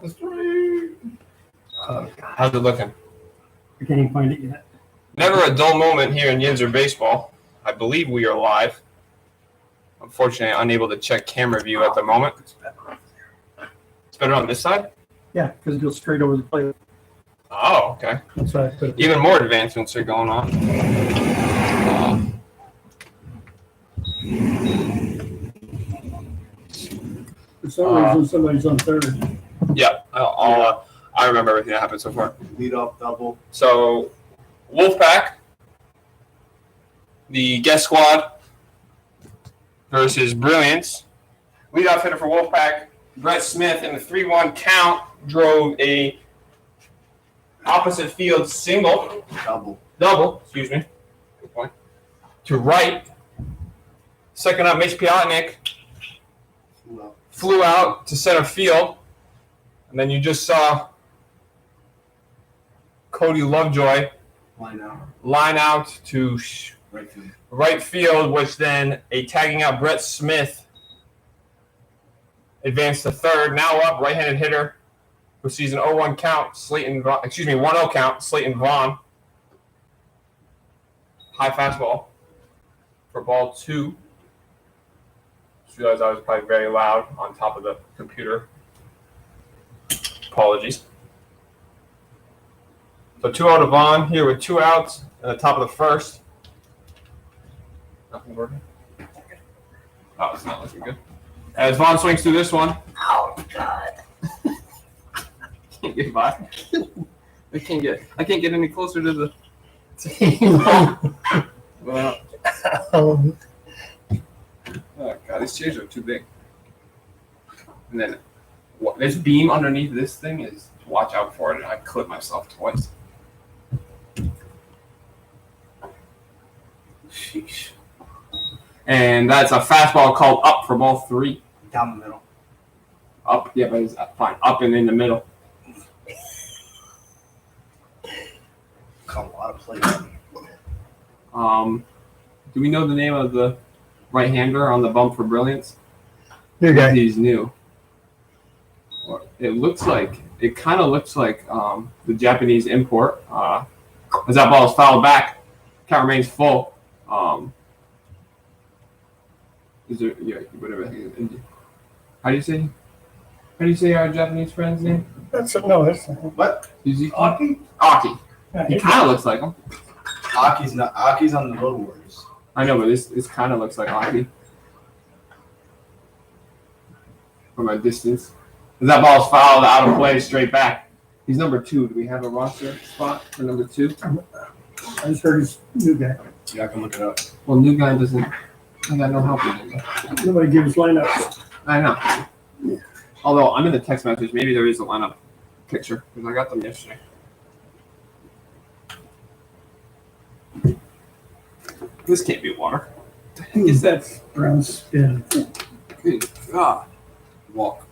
the street. How's it looking? I can't even find it yet. Never a dull moment here in Yinzer Baseball. I believe we are live. Unfortunately, unable to check camera view at the moment. It's better on this side? Yeah, because it goes straight over the plate. Oh, okay. That's why I put it. Even more advancements are going on. For some reason, somebody's on third. Yeah, I remember everything that happened so far. Lead off double. So, Wolfpac, the guest squad versus Brilliance. Leadoff hitter for Wolfpac, Brett Smith, in the 3-1 count, drove a opposite field single. Double, excuse me. Good point. To right. Second up, Mitch Piotnik flew out to center field. And then you just saw Cody Lovejoy line out to right field, which then a tagging out Brett Smith advanced to third. Now up, right-handed hitter who sees an 0-1 count, 1-0 count, Slayton Vaughn. High fastball for ball 2. Just realized I was probably very loud on top of the computer. Apologies. So 2-0 to Vaughn here with 2 outs at the top of the first. Nothing working. Oh, it's not looking good. As Vaughn swings through this one. Oh, God. Can't get by. I can't get any closer to the well, oh God, these chairs are too big. And then this beam underneath this thing is, watch out for it, and I clipped myself twice. Sheesh. And that's a fastball called up for ball 3. Down the middle. Up, yeah, but it's fine. Up and in the middle. Got a lot of plays. Do we know the name of the right-hander on the bump for Brilliance? New guy. He's new. It kind of looks like the Japanese import. As that ball is fouled back, count remains full. Is there? Yeah, whatever. How do you say our Japanese friend's name? That's What? Aki? Aki. He kind of looks like him. Aki's not. Aki's on the Road Warriors. I know, but this kind of looks like Aki from a distance. As that ball's fouled out of play, straight back. He's number 2. Do we have a roster spot for number 2? I just heard he's new guy. Yeah, I can look it up. Well, new guy doesn't. I got no help with him. Nobody gave his lineup. I know. Yeah. Although I'm in the text message, maybe there is a lineup picture because I got them yesterday. This can't be water. What the heck is that? Brown spin. Good God. Walk.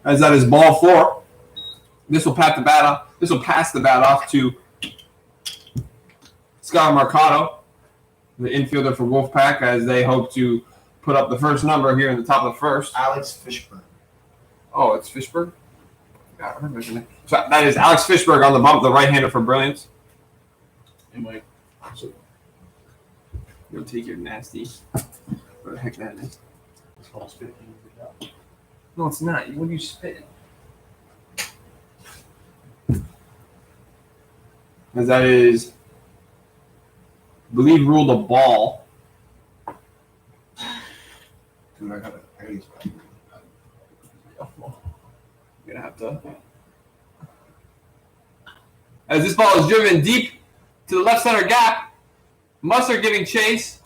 As that is ball 4. This will pass the bat off. This will pass the bat off to Scott Mercado, the infielder for Wolfpac, as they hope to put up the first number here in the top of the first. Alex Fishburne. Oh, it's Fishburne? God, I remember his name. So that is Alex Fishburne on the bump, the right-hander for Brilliance. Anyway, You'll take your nasty. What the heck that is? No, it's not. What do you spit? As that is, I believe, ruled a ball. Dude, I got it. I'm gonna have to. As this ball is driven deep to the left center gap, Musser giving chase.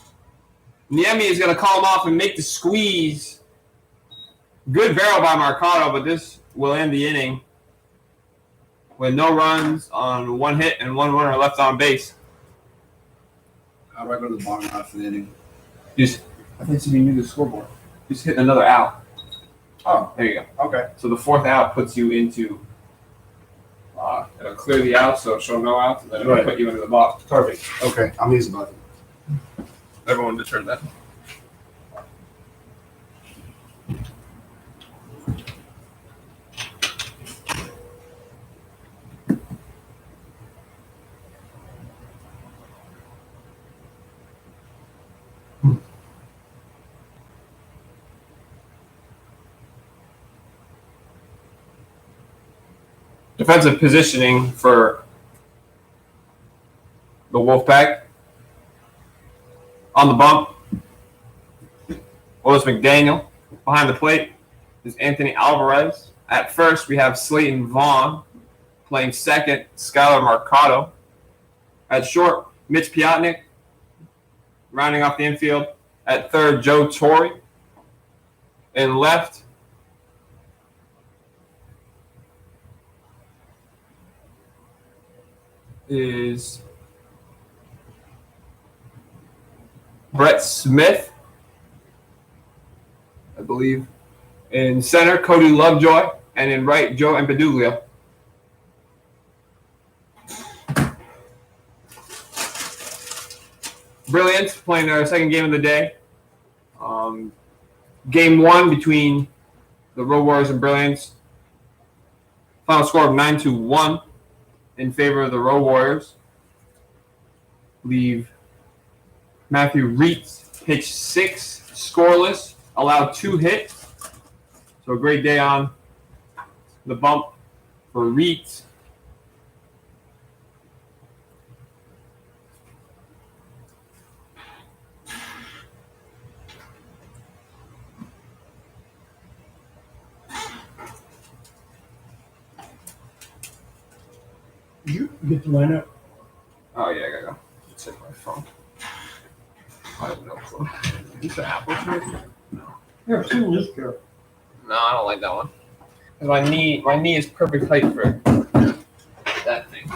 Niemi is going to call him off and make the squeeze. Good barrel by Mercado, but this will end the inning with no runs on 1 hit and 1 runner left on base. How do I go to the bottom half of the inning? I think it's be near the scoreboard. Just hit another out. Oh, There you go. okay. So the 4th out puts you into. It'll clear the out, so it'll show no outs, and then it'll put you into the box. Perfect. Okay, I'm using the button. Everyone determined that. defensive positioning for the Wolfpac. On the bump, Willis McDaniel. Behind the plate is Anthony Alvarez. At first, we have Slayton Vaughn. Playing second, Skylar Marcado. At short, Mitch Piotnik. Rounding off the infield. At third, Joe Torre. And left, is Brett Smith, I believe. In center, Cody Lovejoy. And in right, Joe Empeduglio. Brilliance playing their second game of the day. Game one between the Road Warriors and Brilliance. Final score of 9-1 in favor of the Road Warriors. Leave Matthew Reitz pitched 6 scoreless, allowed 2 hits. So a great day on the bump for Reitz. Did you get the lineup? Oh, yeah, I gotta go. Check my phone. I have no clue. Is it Apple Tree? Yeah, I've seen this guy. No, I don't like that one. My knee is perfect height for that thing.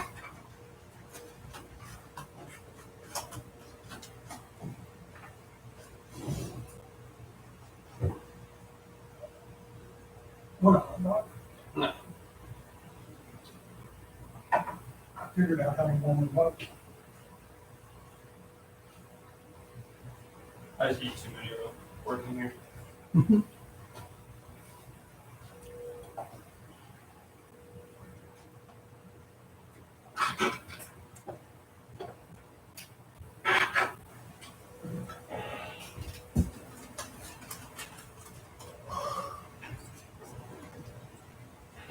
Oh, no, I'm not. No. I figured out how to warm it up. I just eat too many of them working here.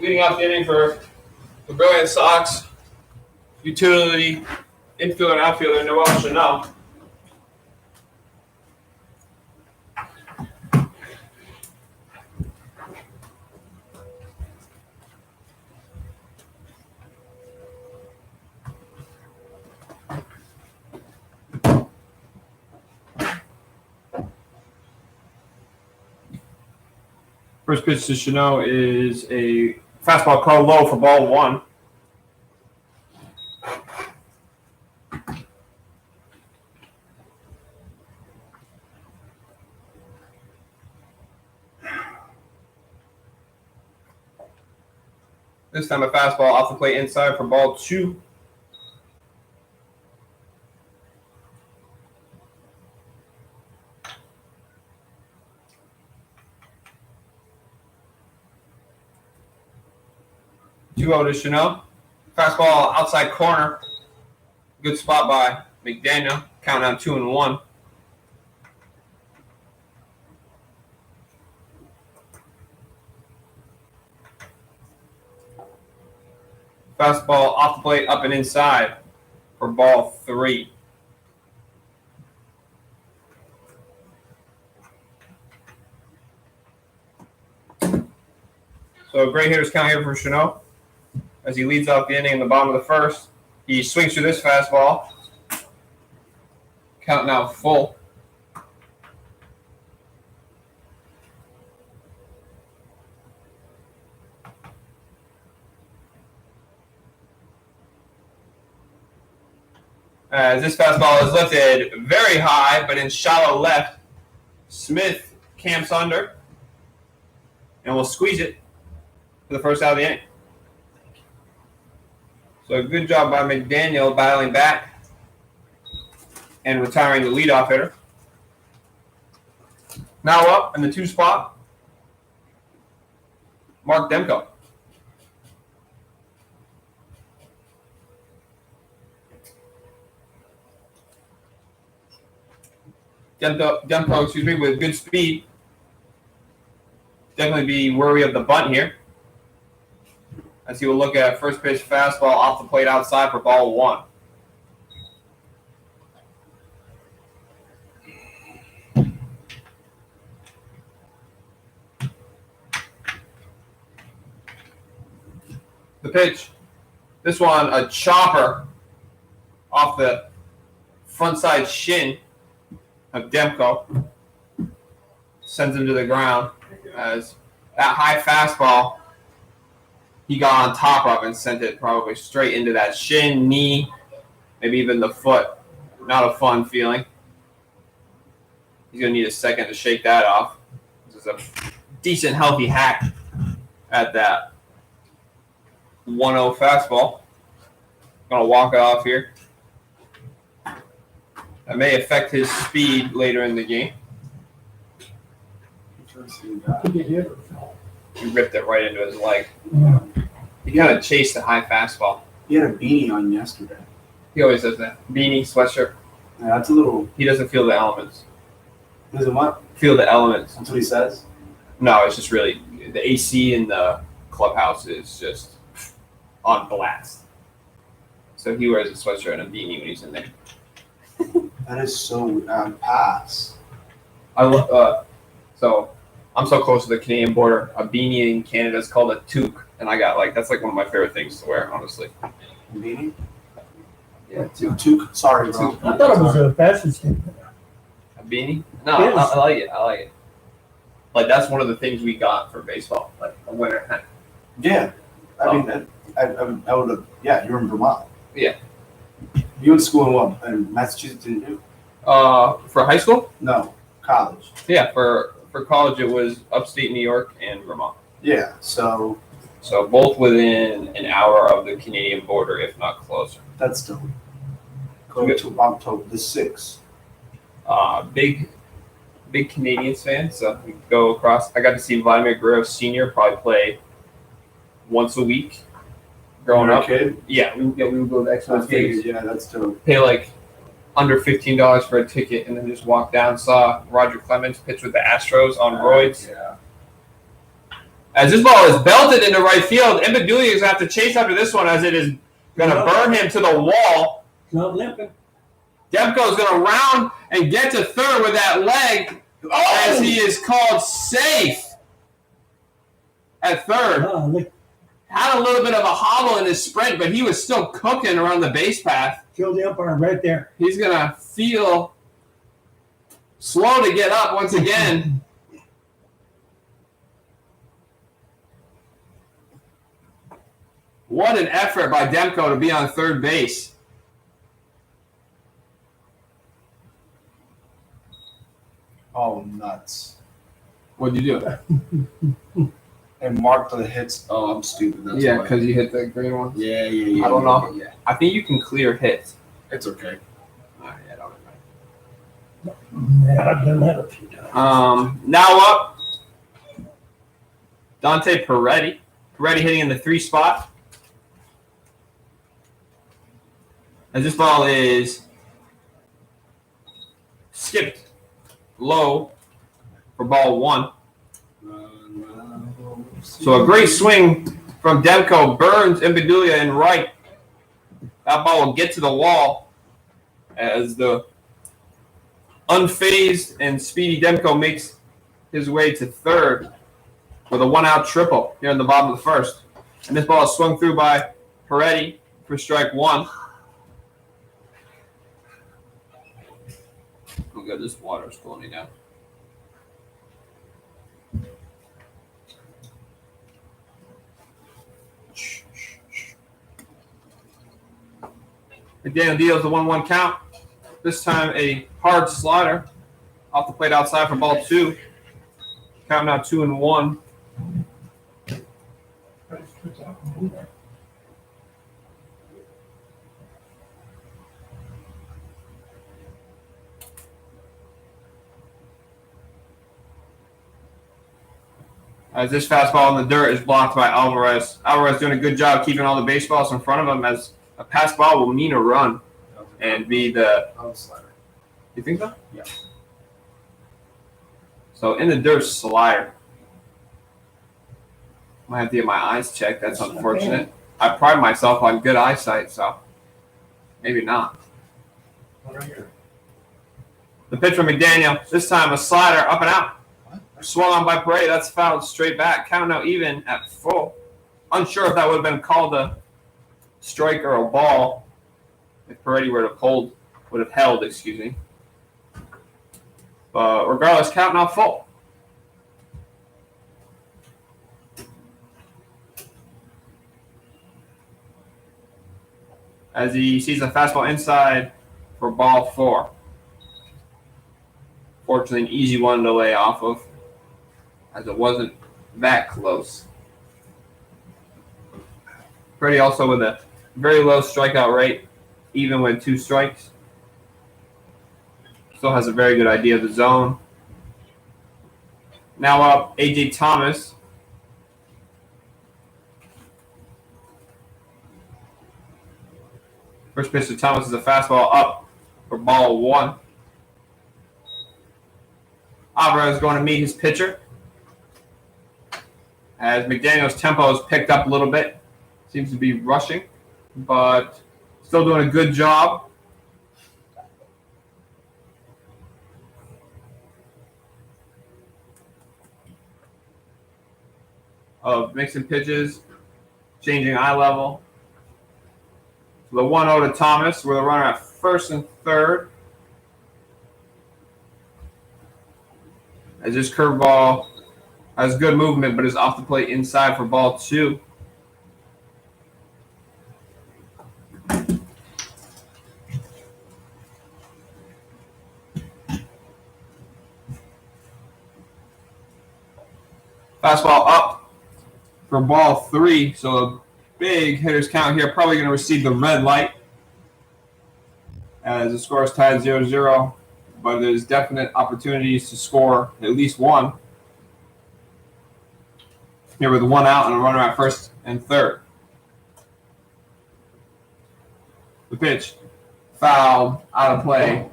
Leading off the inning for the Brilliant Sox, utility infielder and outfielder Noel Chanel. First pitch to Chanel is a fastball called low for ball 1. This time a fastball off the plate inside for ball 2. Two out to Chanel. Fastball outside corner. Good spot by McDaniel. Count out 2-1. Fastball off the plate, up and inside for ball 3. So a great hitter's count here for Chanel as he leads off the inning in the bottom of the first. He swings through this fastball. Count now full. As this fastball is lifted very high, but in shallow left, Smith camps under and will squeeze it for the first out of the inning. So a good job by McDaniel battling back and retiring the leadoff hitter. Now up in the 2 spot, Mark Demko. Demko, with good speed. Definitely be wary of the bunt here as he will look at first pitch fastball off the plate outside for ball 1. The pitch. This one, a chopper off the front side shin of Demko. Sends him to the ground as that high fastball he got on top of and sent it probably straight into that shin, knee, maybe even the foot. Not a fun feeling. He's going to need a second to shake that off. This is a decent, healthy hack at that 1-0 fastball. Going to walk it off here. That may affect his speed later in the game. He ripped it right into his leg. Yeah. He kind of chased the high fastball. He had a beanie on yesterday. He always does that. Beanie, sweatshirt. Yeah, that's a little. He doesn't feel the elements. Doesn't what? Feel the elements. That's what he says. No, it's just really the AC in the clubhouse is just on blast. So he wears a sweatshirt and a beanie when he's in there. That is so pass. So I'm so close to the Canadian border. A beanie in Canada is called a toque, and I got that's one of my favorite things to wear, honestly. Beanie? Yeah, Toque. Sorry, bro. I thought it was a fashion statement. A beanie? No, Yes. I like it. I like it. Like that's one of the things we got for baseball, like a winter hat. Yeah. I mean, I would have. Yeah, you're in Vermont. Yeah. You went to school in what? In Massachusetts, didn't you? For high school? No, college. Yeah, for college it was upstate New York and Vermont. Yeah. So both within an hour of the Canadian border, if not closer. that's dope. Go to October the 6th. Big Canadians fan, so we go across. I got to see Vladimir Guerrero Sr. probably play once a week growing When you were up. a kid? Yeah, we would go to Expos games. Yeah, that's dope. Pay like under $15 for a ticket, and then just walk down. Saw Roger Clemens pitch with the Astros on roids. Yeah. As this ball is belted into right field, Imbedulia is going to have to chase after this one as it is going to burn him to the wall. Not limping. Demko is going to round and get to third with that leg as he is called safe at third. Look, Had a little bit of a hobble in his sprint, but he was still cooking around the base path. killed the umpire right there. He's going to feel slow to get up once again. What an effort by Demko to be on third base. Oh, nuts. What'd you do? And mark the hits. Oh, I'm stupid. That's Yeah, why. because you hit the green one. Yeah. I don't know. Yeah. I think you can clear hits. It's okay. Yeah, I don't know. Yeah, I've done that a few times. Now up, Dante Peretti. Peretti hitting in the 3 spot. As this ball is skipped low for ball 1. So a great swing from Demko burns Imbedulia in right. That ball will get to the wall as the unfazed and speedy Demko makes his way to third with a 1-out triple here in the bottom of the first. And this ball is swung through by Peretti for strike 1. Oh god, this water is cooling down. McDaniel deals the 1-1 count. This time a hard slider off the plate outside for ball 2. Count now 2-1. As this fastball in the dirt is blocked by Alvarez. Alvarez doing a good job keeping all the baseballs in front of him as a pass ball will mean a run and be the... Slider. You think so? Yeah. So in the dirt slider. Might have to get my eyes checked. That's unfortunate. I pride myself on good eyesight, so maybe not. Right here. The pitch from McDaniel. This time a slider up and out. Swung on by Parade. That's fouled straight back. Count now even at full. Unsure if that would have been called a strike or a ball if Parade would have held, excuse me. But regardless, count now full. As he sees a fastball inside for ball 4. Fortunately, an easy one to lay off of, as it wasn't that close. Freddie also with a very low strikeout rate, even with 2 strikes. Still has a very good idea of the zone. Now up, A.J. Thomas. First pitch to Thomas is a fastball up for ball 1. Alvarez is going to meet his pitcher. As McDaniel's tempo has picked up a little bit. Seems to be rushing, but still doing a good job. Of mixing pitches, changing eye level. So the 1-0 to Thomas, with a runner at first and third. As this curveball has good movement, but is off the plate inside for ball 2. Fastball up for ball 3, so a big hitter's count here. Probably going to receive the red light as the score is tied 0-0, but there's definite opportunities to score at least one. Here with 1 out and a runner at first and third. The pitch, foul, out of play.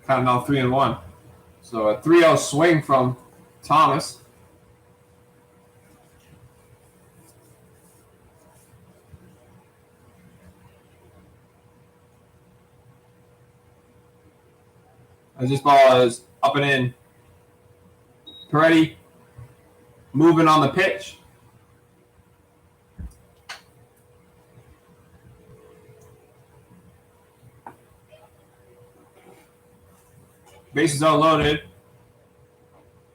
Counting on 3-1. So a 3-0 swing from Thomas. As this ball is up and in. Peretti moving on the pitch. Bases unloaded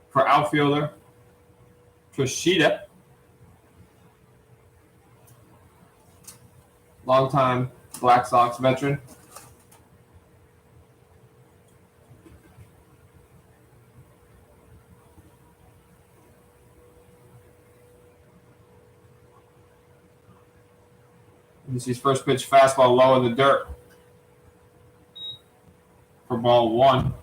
for outfielder Toshida. Longtime Black Sox veteran. This is his first pitch fastball low in the dirt for ball 1.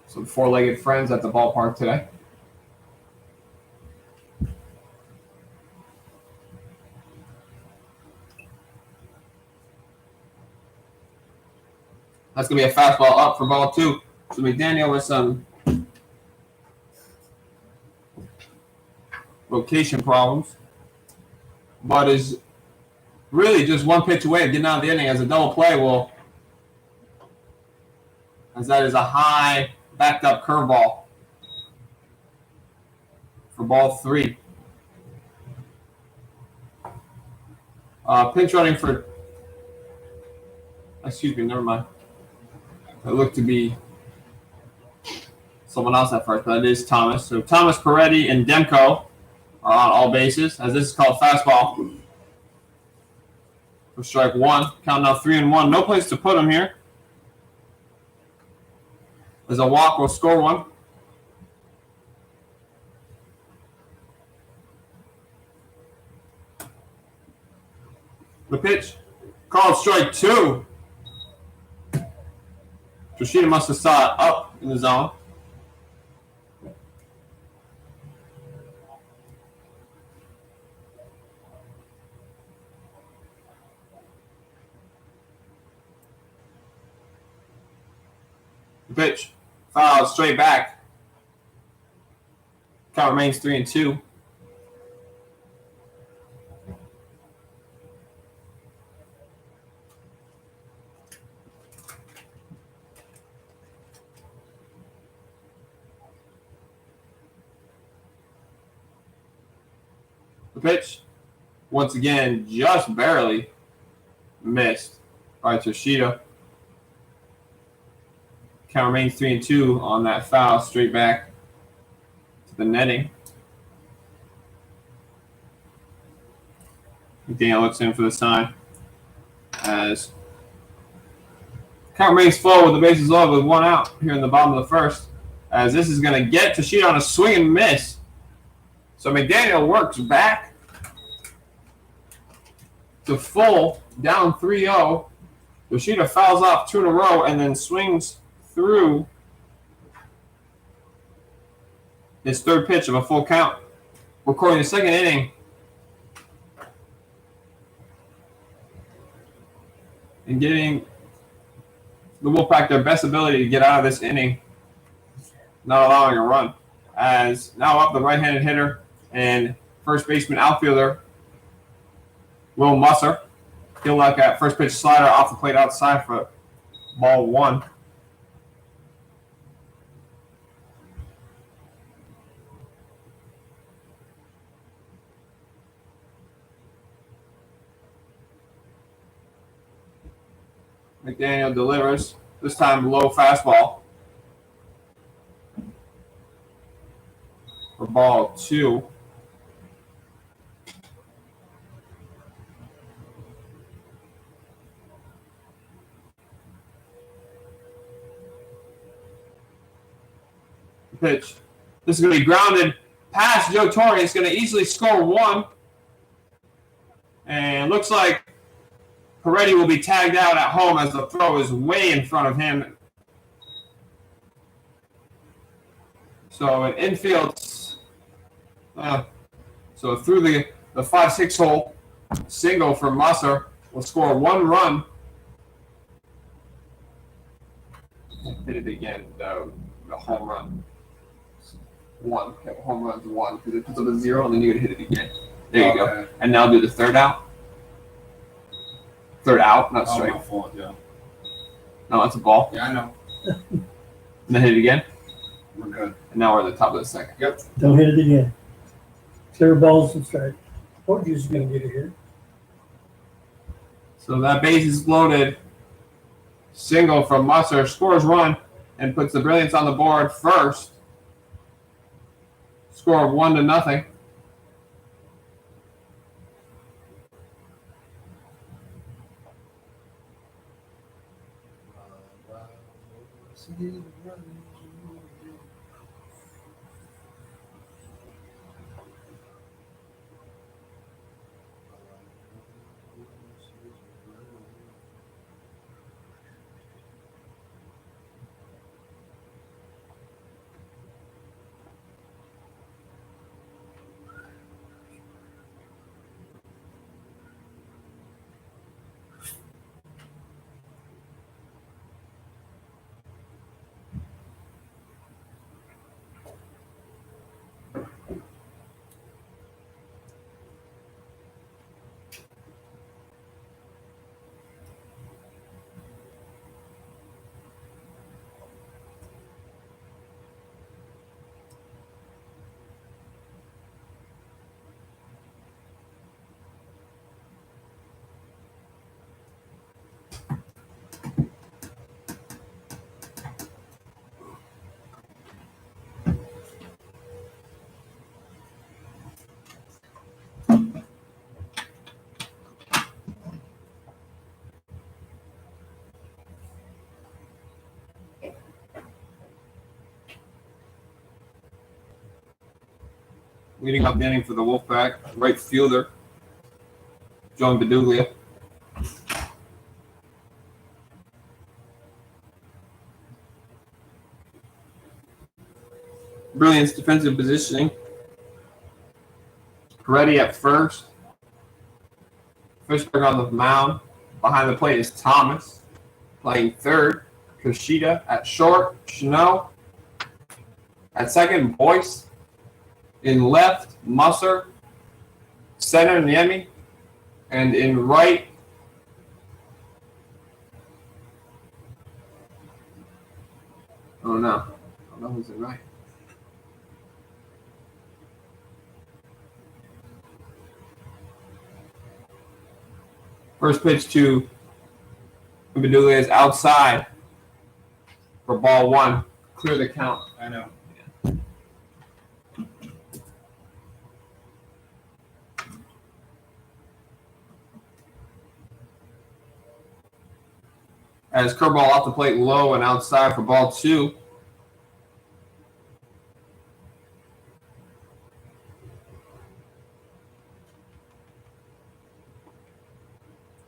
Some four-legged friends at the ballpark today. That's going to be a fastball up for ball 2. So McDaniel with some location problems, but is really just one pitch away of getting out of the inning as a double play will, as that is a high backed up curveball for ball 3. Pinch running for, excuse me, never mind. It looked to be someone else at first, but it is Thomas. So Thomas, Peretti, and Demko are on all bases, as this is called fastball for strike 1. Count now 3-1. No place to put him here. As a walk will score one. The pitch called strike 2. Toshida must have saw it up in the zone. Pitch. Foul straight back. Count remains 3-2. The pitch, once again, just barely missed by Toshida. Count remains 3-2 on that foul, straight back to the netting. McDaniel looks in for the sign as count remains full with the bases loaded with 1 out here in the bottom of the first. As this is going to get Toshida on a swing and miss. So McDaniel works back to full, down 3-0. Yoshida fouls off 2 in a row and then swings through his third pitch of a full count. Recording the second inning. And getting the Wolfpac their best ability to get out of this inning, not allowing a run. As now up the right-handed hitter and first baseman outfielder Will Musser. He'll look at first pitch slider off the plate outside for ball 1. McDaniel delivers, this time low fastball for ball 2. Pitch. This is going to be grounded past Joe Torre. It's going to easily score 1. And looks like Peretti will be tagged out at home as the throw is way in front of him. So an infield, so through the 5-6 hole, single for Musser will score 1 run. Hit it again, the home run. 1. Okay, home run's 1 because it puts up a 0 and then you're going to hit it again. There you go. And now do the third out. Third out, not straight. My fault, yeah. No, that's a ball. Yeah, I know. And then hit it again. We're good. And now we're at the top of the second. Yep. Don't hit it again. Clear balls and strike. Told you he's going to get it here. So that base is loaded. Single from Musser, scores 1 and puts the Brilliance on the board first. Score of 1-0. Leading up the inning for the Wolfpac, right fielder, John Beduglia. Brilliance defensive positioning. Peretti at first. Fishberg on the mound. Behind the plate is Thomas, playing third. Kushida at short. Chanel at second. Boyce in left. Musser. Center, Niemi. And in right, oh no. I don't know who's in right. First pitch to Badoulia is outside for ball one. Clear the count. I know. As curveball off the plate low and outside for ball two.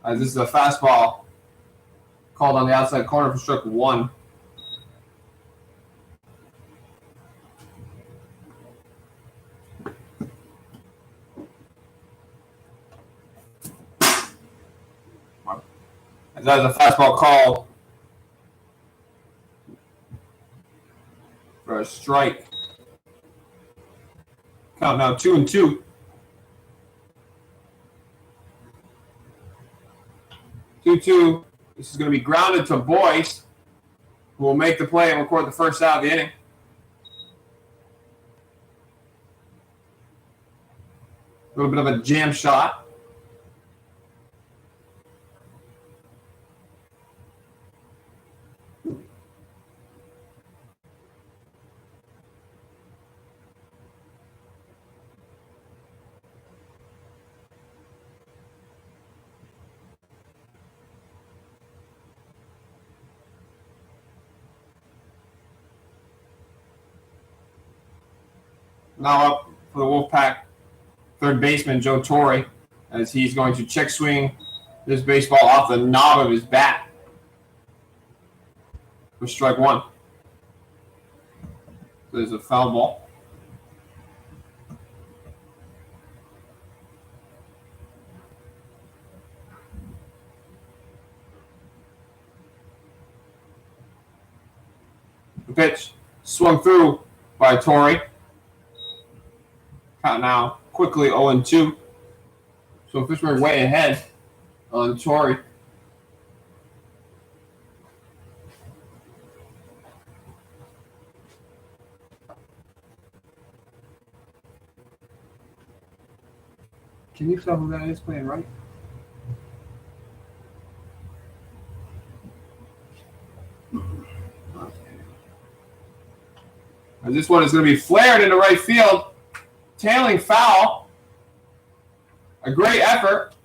As this is a fastball called on the outside corner for strike one. As that is a fastball called for a strike. Count now 2-2. 2-2. This is going to be grounded to Boyce, who will make the play and record the first out of the inning. A little bit of a jam shot. Now up for the Wolfpac, third baseman Joe Torre, as he's going to check swing this baseball off the knob of his bat for strike one. So there's a foul ball. The pitch swung through by Torre. Count now quickly 0-2. So Fishburne way ahead on Torre. Can you tell who that is playing right? And this one is going to be flared into right field. Tailing foul. A great effort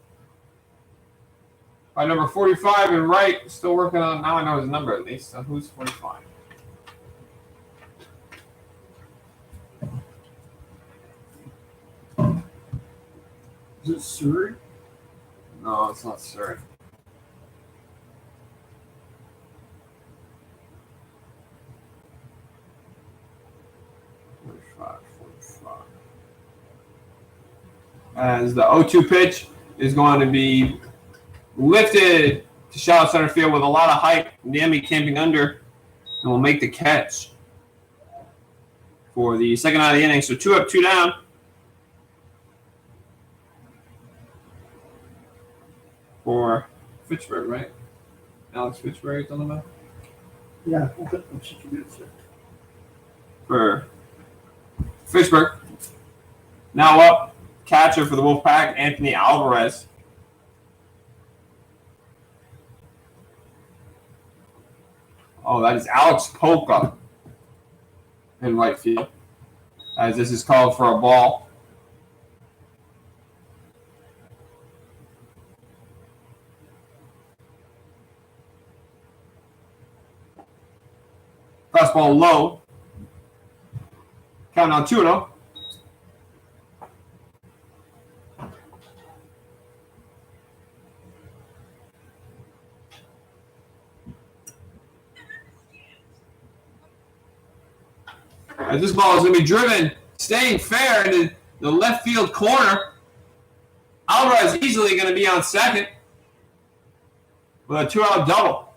by number 45 in right. Still working on, now I know his number at least. So who's 45? Is it Surrey? No, it's not Surrey. As the 0-2 pitch is going to be lifted to shallow center field with a lot of height. Niemi camping under and will make the catch for the second out of the inning. So 2 up, 2 down. For Fitchburg, right? Alex Fitchburg is on the mound? Yeah, I think that's what you said. For Fitchburg. Now up. Catcher for the Wolfpac, Anthony Alvarez. Oh, that is Alex Polka in right field. As this is called for a ball. Fastball low. Count on 2-0. As this ball is going to be driven, staying fair into the left field corner. Alvarez easily going to be on second with a 2-out double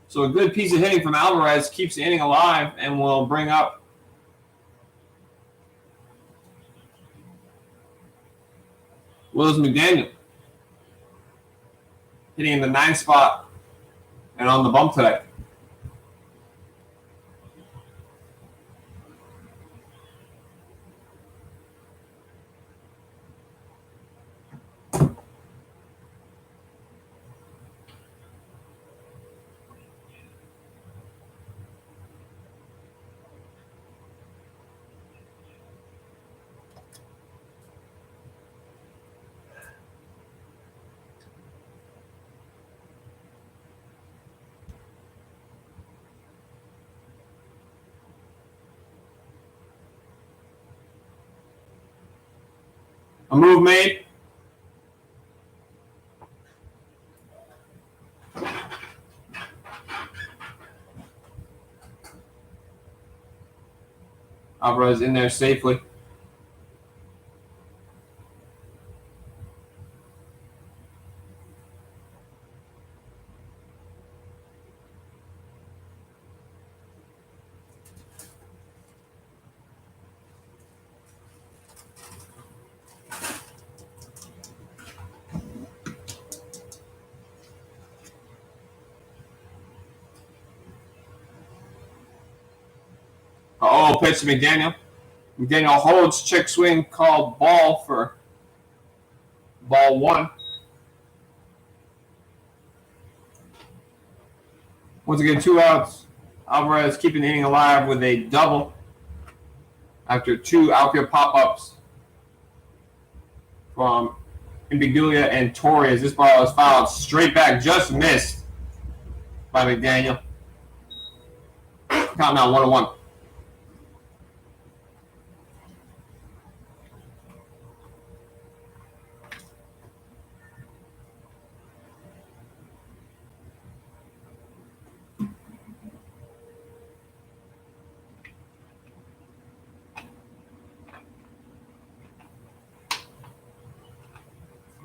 So a good piece of hitting from Alvarez keeps the inning alive and will bring up Willis McDaniel, hitting in the 9th spot and on the bump today. A move made. Alvarez in there safely. Pitch to McDaniel. McDaniel holds, check swing, called ball for ball 1. Once again, 2 outs. Alvarez keeping the inning alive with a double after 2 outfield pop-ups from Imbiglia and Torres. This ball is fouled straight back, just missed by McDaniel. Count now 1-1.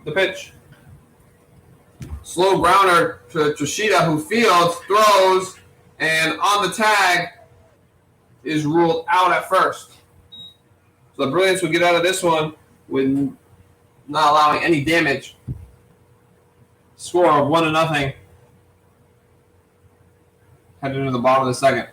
The pitch. Slow grounder to Trishita, who fields, throws, and on the tag is ruled out at first. So the Brilliance will get out of this one with not allowing any damage. Score of 1-0. Headed into the bottom of the 2nd.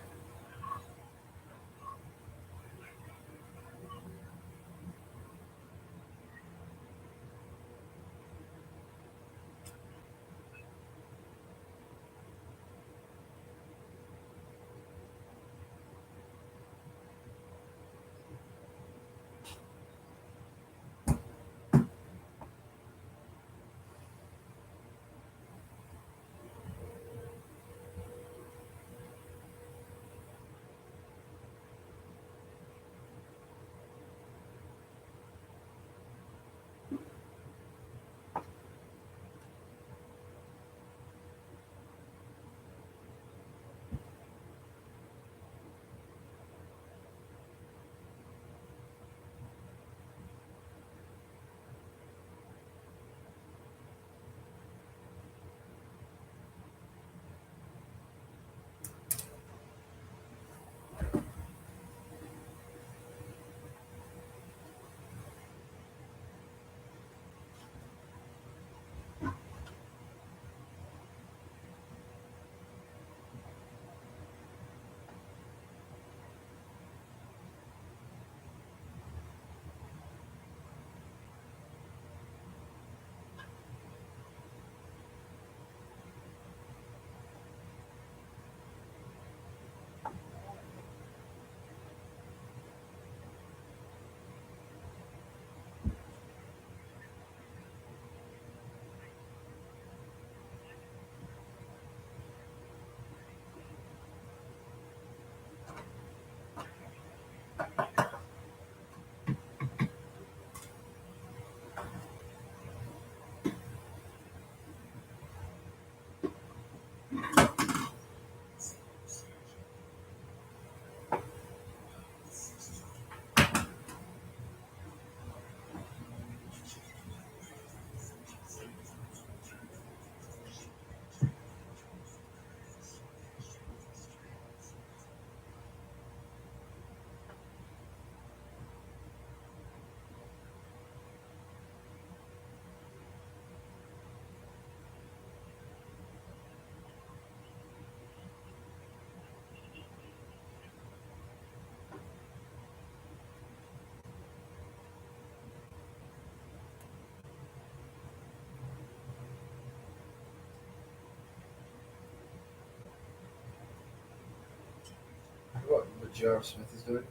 what J.R. Smith is doing?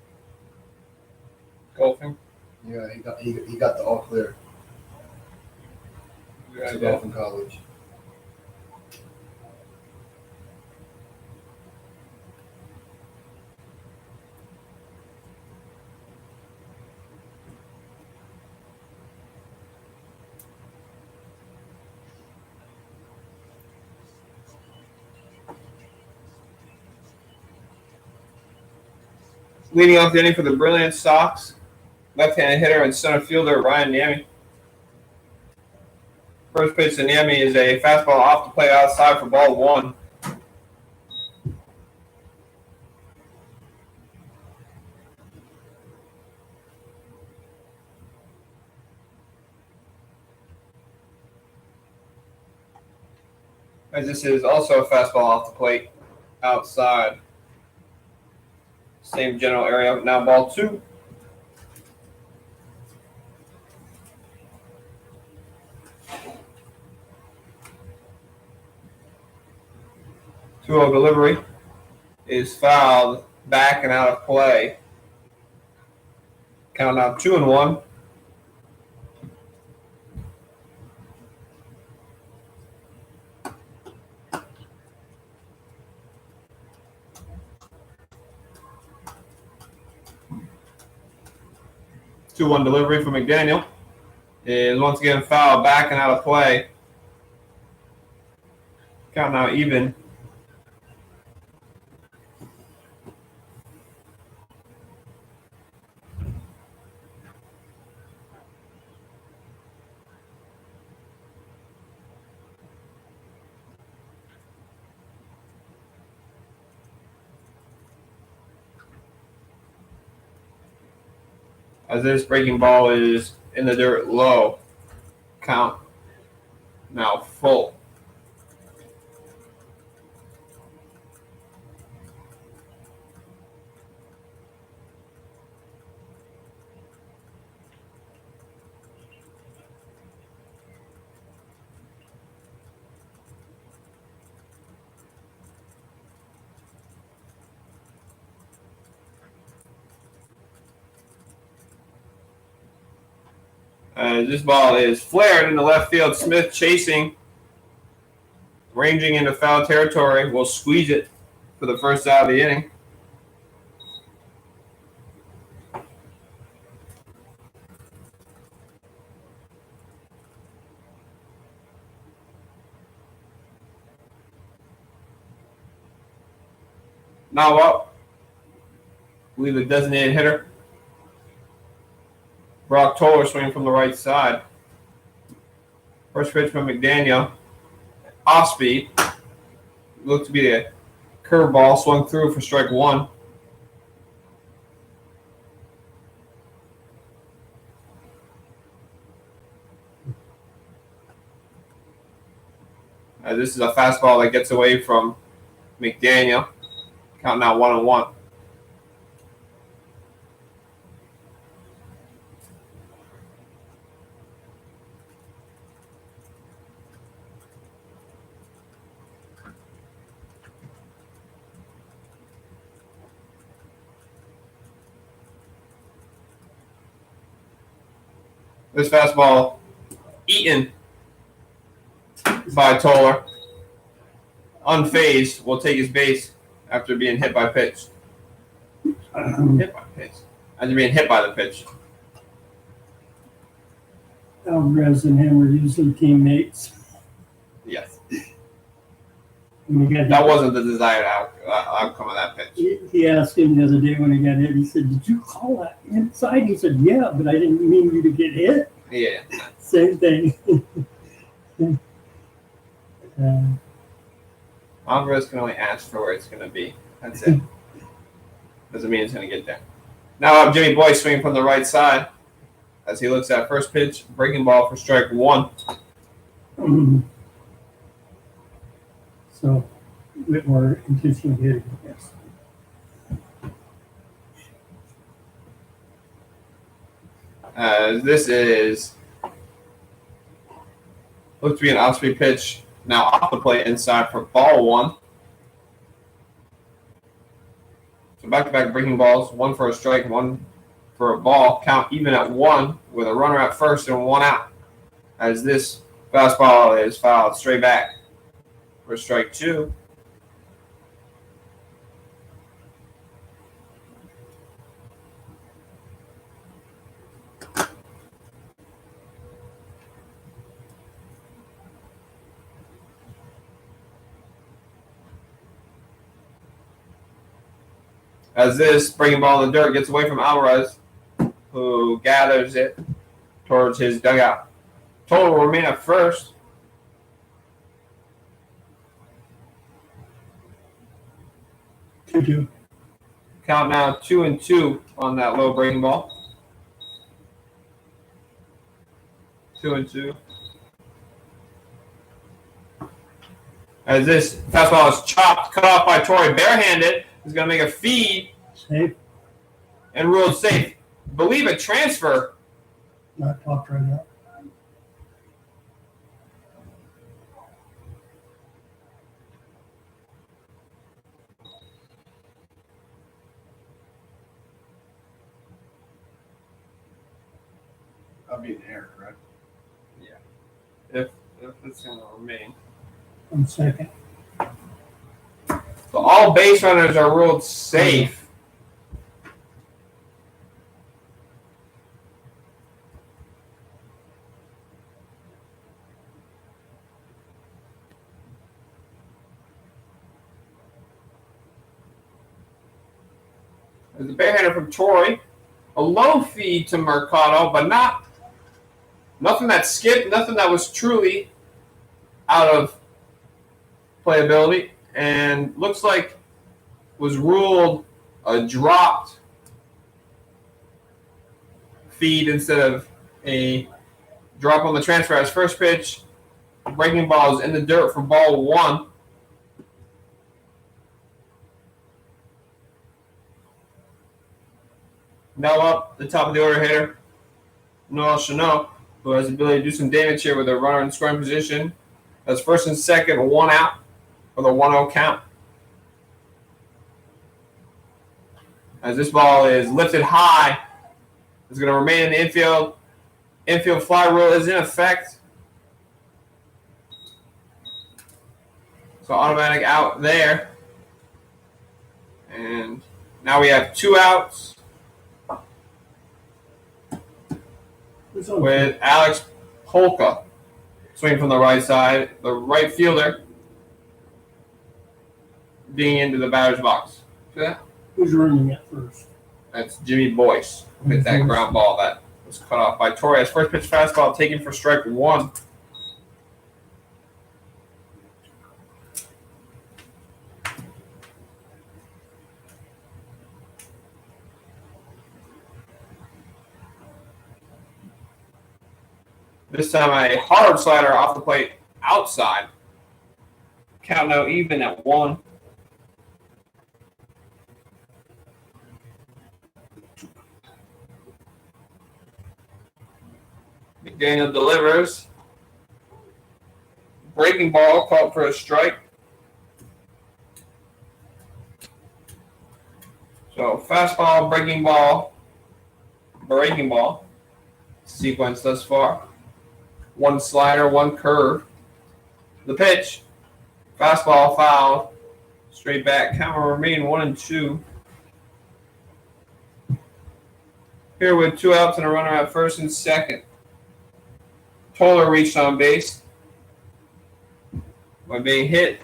Golfing. Yeah, he got the all clear to golf in college. Leading off the inning for the Brilliance Sox, left-handed hitter and center fielder Ryan Niemi. First pitch to Niemi is a fastball off the plate outside for ball 1. As this is also a fastball off the plate outside. Same general area. Now ball 2. 2-0 delivery is fouled back and out of play. Count now 2-1. Two-one delivery from McDaniel is once again fouled back and out of play. Count now even. As this breaking ball is in the dirt low. Count now full. This ball is flared into left field. Smith chasing, ranging into foul territory. Will squeeze it for the first out of the inning. Now up. I believe the designated hitter. Brock Toller swinging from the right side. First pitch from McDaniel. Off speed. Looked to be a curveball. Swung through for strike 1. This is a fastball that gets away from McDaniel. Count now 1-1. This fastball eaten by Toller. Unfazed, will take his base after being hit by pitch. Hit by pitch. After being hit by the pitch. Alvarez and him were usually teammates. Yes. That That wasn't the desired outcome of that pitch. He asked him the other day when he got hit, he said, "Did you call that inside?" He said, "Yeah, but I didn't mean you to get hit." Yeah. Same thing. Alvarez can only ask for where it's going to be. That's it. Doesn't mean it's going to get there. Now up, Jimmy Boyce swinging from the right side as he looks at first pitch, breaking ball for strike 1. So, Whitmore intentionally hit it, yes. This is looks to be an off-speed pitch. Now off the plate inside for ball 1. So back-to-back breaking balls, one for a strike, one for a ball. Count even at 1 with a runner at first and 1 out. As this fastball is fouled straight back for strike 2. As this breaking ball in the dirt gets away from Alvarez, who gathers it towards his dugout. Total will remain at first. Two. Count now 2-2 on that low breaking ball. 2-2. As this fastball is chopped, cut off by Torrey barehanded, is going to make a feed Safe. and ruled safe. Believe a transfer. Not popped right up. That'd be an error, correct? If it's going to remain. 1 second. So all base runners are ruled safe. There's a barehander from Torrey. A low feed to Mercado, but nothing that skipped, nothing that was truly out of playability, and looks like was ruled a dropped feed instead of a drop on the transfer as first pitch. Breaking ball is in the dirt for ball 1. Now up the top of the order hitter, Noel Chanot, who has the ability to do some damage here with a runner in scoring position. That's first and second, 1 out for the 1-0 count. As this ball is lifted high, it's going to remain in the infield. Infield fly rule is in effect. So automatic out there. And now we have 2 outs with Alex Polka swinging from the right side, the right fielder being into the batter's box. See that? Who's running it first? That's Jimmy Boyce. Hit that ground ball that was cut off by Torres. First pitch fastball taken for strike 1. This time a hard slider off the plate outside. Count now even at 1. McDaniel delivers. Breaking ball called for a strike. So fastball, breaking ball sequence thus far. 1 slider, 1 curve. The pitch, fastball foul, straight back. Count will remain 1-2. Here with 2 outs and a runner at first and second. Toller reached on base by being hit.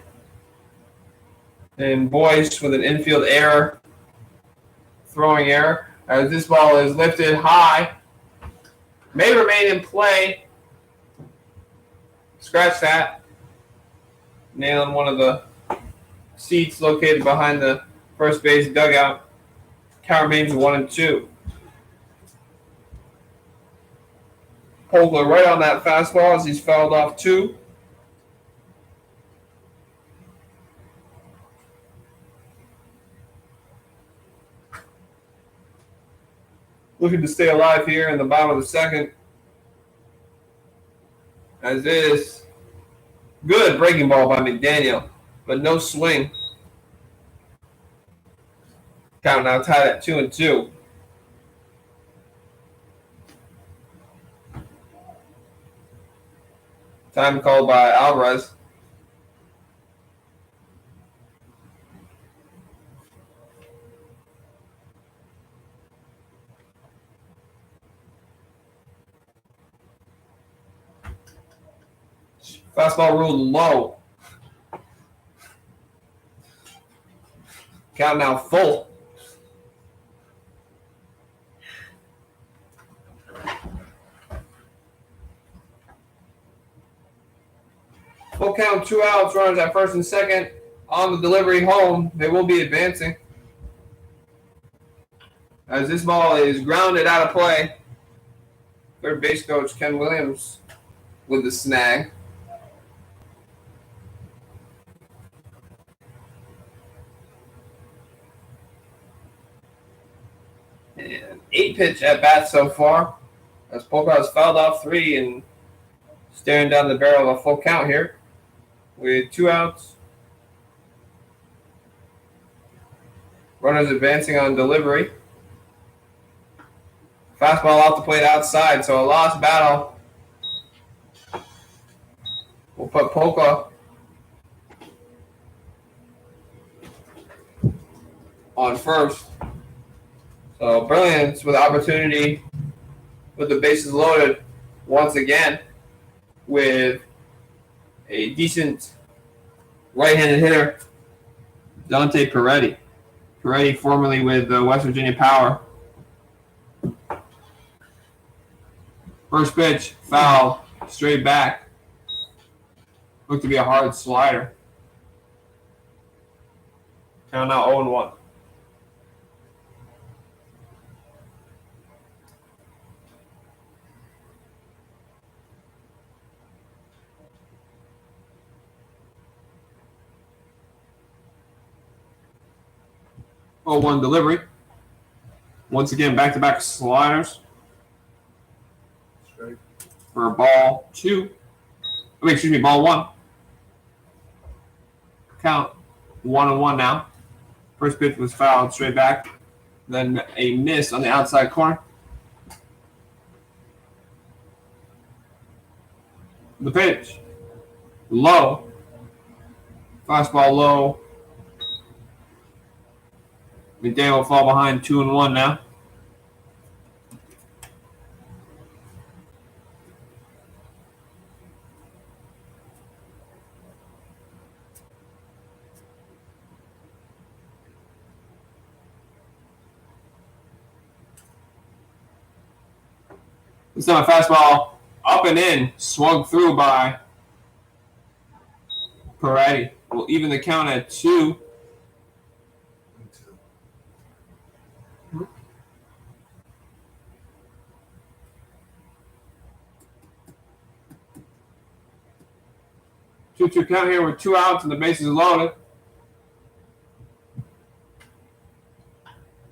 And Boyce with an infield error, throwing error. As this ball is lifted high, may remain in play. Scratch that. Nailing one of the seats located behind the first base dugout. Count remains 1-2. Polka right on that fastball as he's fouled off 2. Looking to stay alive here in the bottom of the second. As this good breaking ball by McDaniel, but no swing. Count now tied at 2-2. Time called by Alvarez. Fastball ruled low. Count now full. Full count, 2 outs, runners at first and second. On the delivery home, they will be advancing. As this ball is grounded out of play. Third base coach Ken Williams with the snag. And 8 pitch at bat so far. As Polka has fouled off 3 and staring down the barrel of a full count here with 2 outs. Runners advancing on delivery. Fastball off the plate outside, so a lost battle. We'll put Polka on first. So Brilliance with opportunity with the bases loaded once again with a decent right-handed hitter, Dante Peretti. Peretti formerly with the West Virginia Power. First pitch, foul, straight back. Looked to be a hard slider. Count now 0-1. Oh, 1 delivery. Once again, back-to-back sliders Straight. for ball 2. I mean, excuse me, ball 1. Count 1-1 now. First pitch was fouled straight back. Then a miss on the outside corner. The pitch. Low. Fastball low. McDaniel will fall behind 2-1 now. This time a fastball up and in, swung through by Peretti. Will even the count at 2. 2-2 count here with 2 outs and the bases loaded.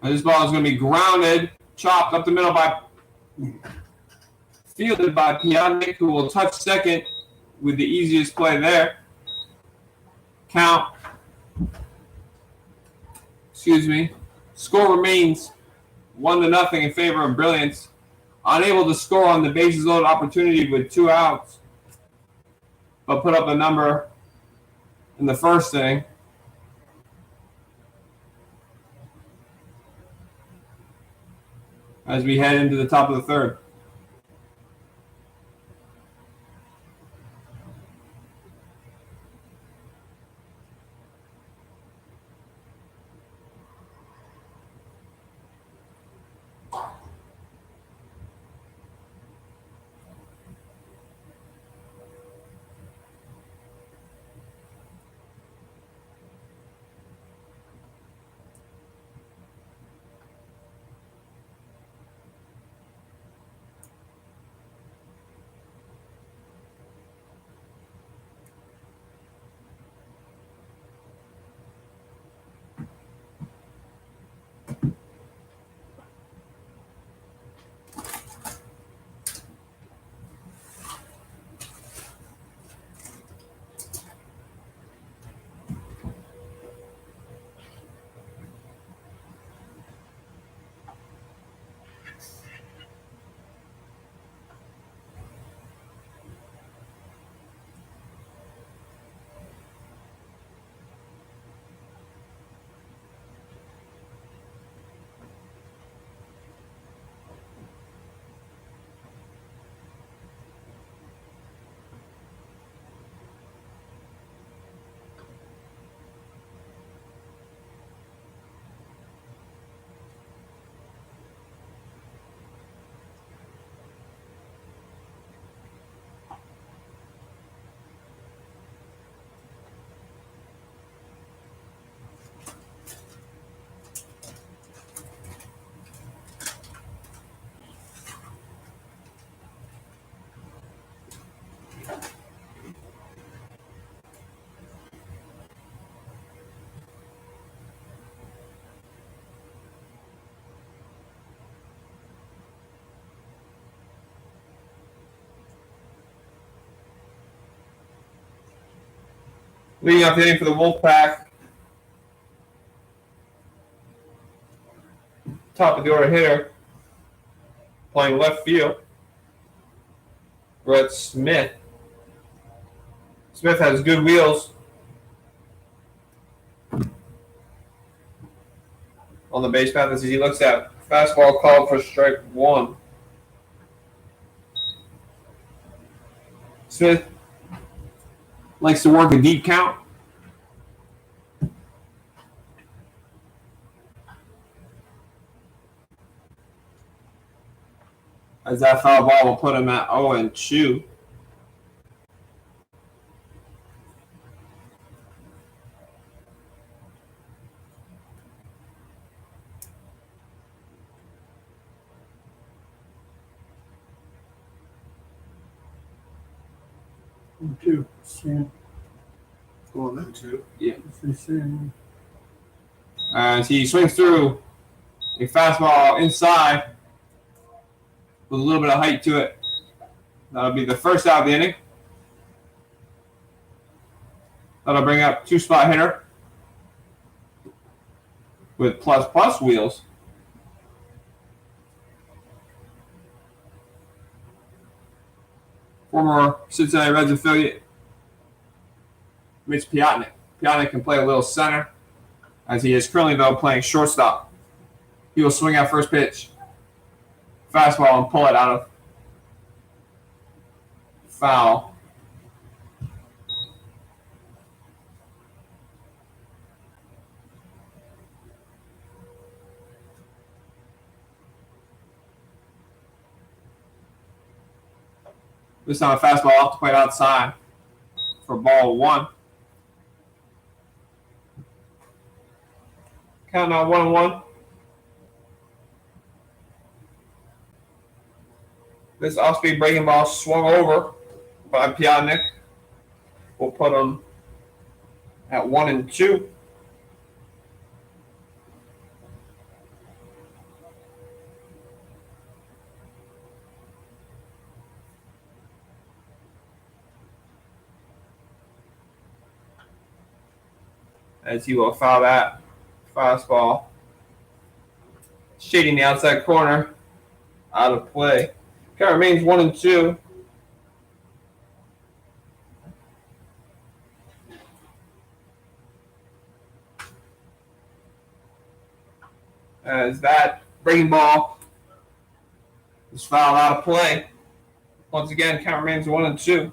And this ball is going to be grounded, chopped up the middle fielded by Piontek, who will touch second with the easiest play there. Score remains 1-0 in favor of Brilliance. Unable to score on the bases loaded opportunity with 2 outs, but put up a number in the first inning. As we head into the top of the third. Leading off the inning for the Wolfpac. Top of the order hitter. Playing left field. Brett Smith. Smith has good wheels. On the base path as he looks at fastball called for strike one. Smith likes to work a deep count. As that foul ball will put him at 0-2. Two. Sam. Going that too. As he swings through a fastball inside with a little bit of height to it. That'll be the first out of the inning. That'll bring up two-spot hitter with plus wheels. Former Cincinnati Reds affiliate, Mitch Piotnik. Piotnik can play a little center, as he is currently, though, playing shortstop. He will swing at first pitch. Fastball and pull it out of foul. This time a fastball off the plate outside for ball one. Count now 1-1. This off-speed breaking ball swung over by Piotnik. We'll put him at 1-2. As he will foul that fastball, shading the outside corner, out of play. Count remains 1-2. As that breaking ball is fouled out of play. Once again, count remains 1-2.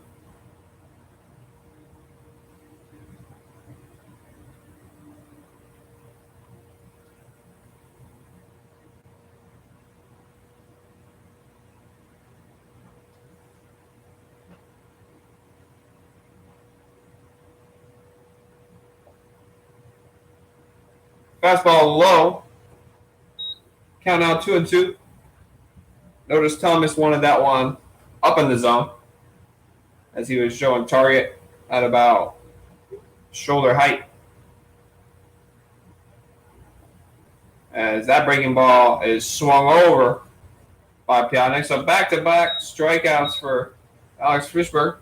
Fastball low. Count now 2-2. Notice Thomas wanted that one up in the zone as he was showing target at about shoulder height. As that breaking ball is swung over by Piotnik. So back-to-back strikeouts for Alex Fishberg.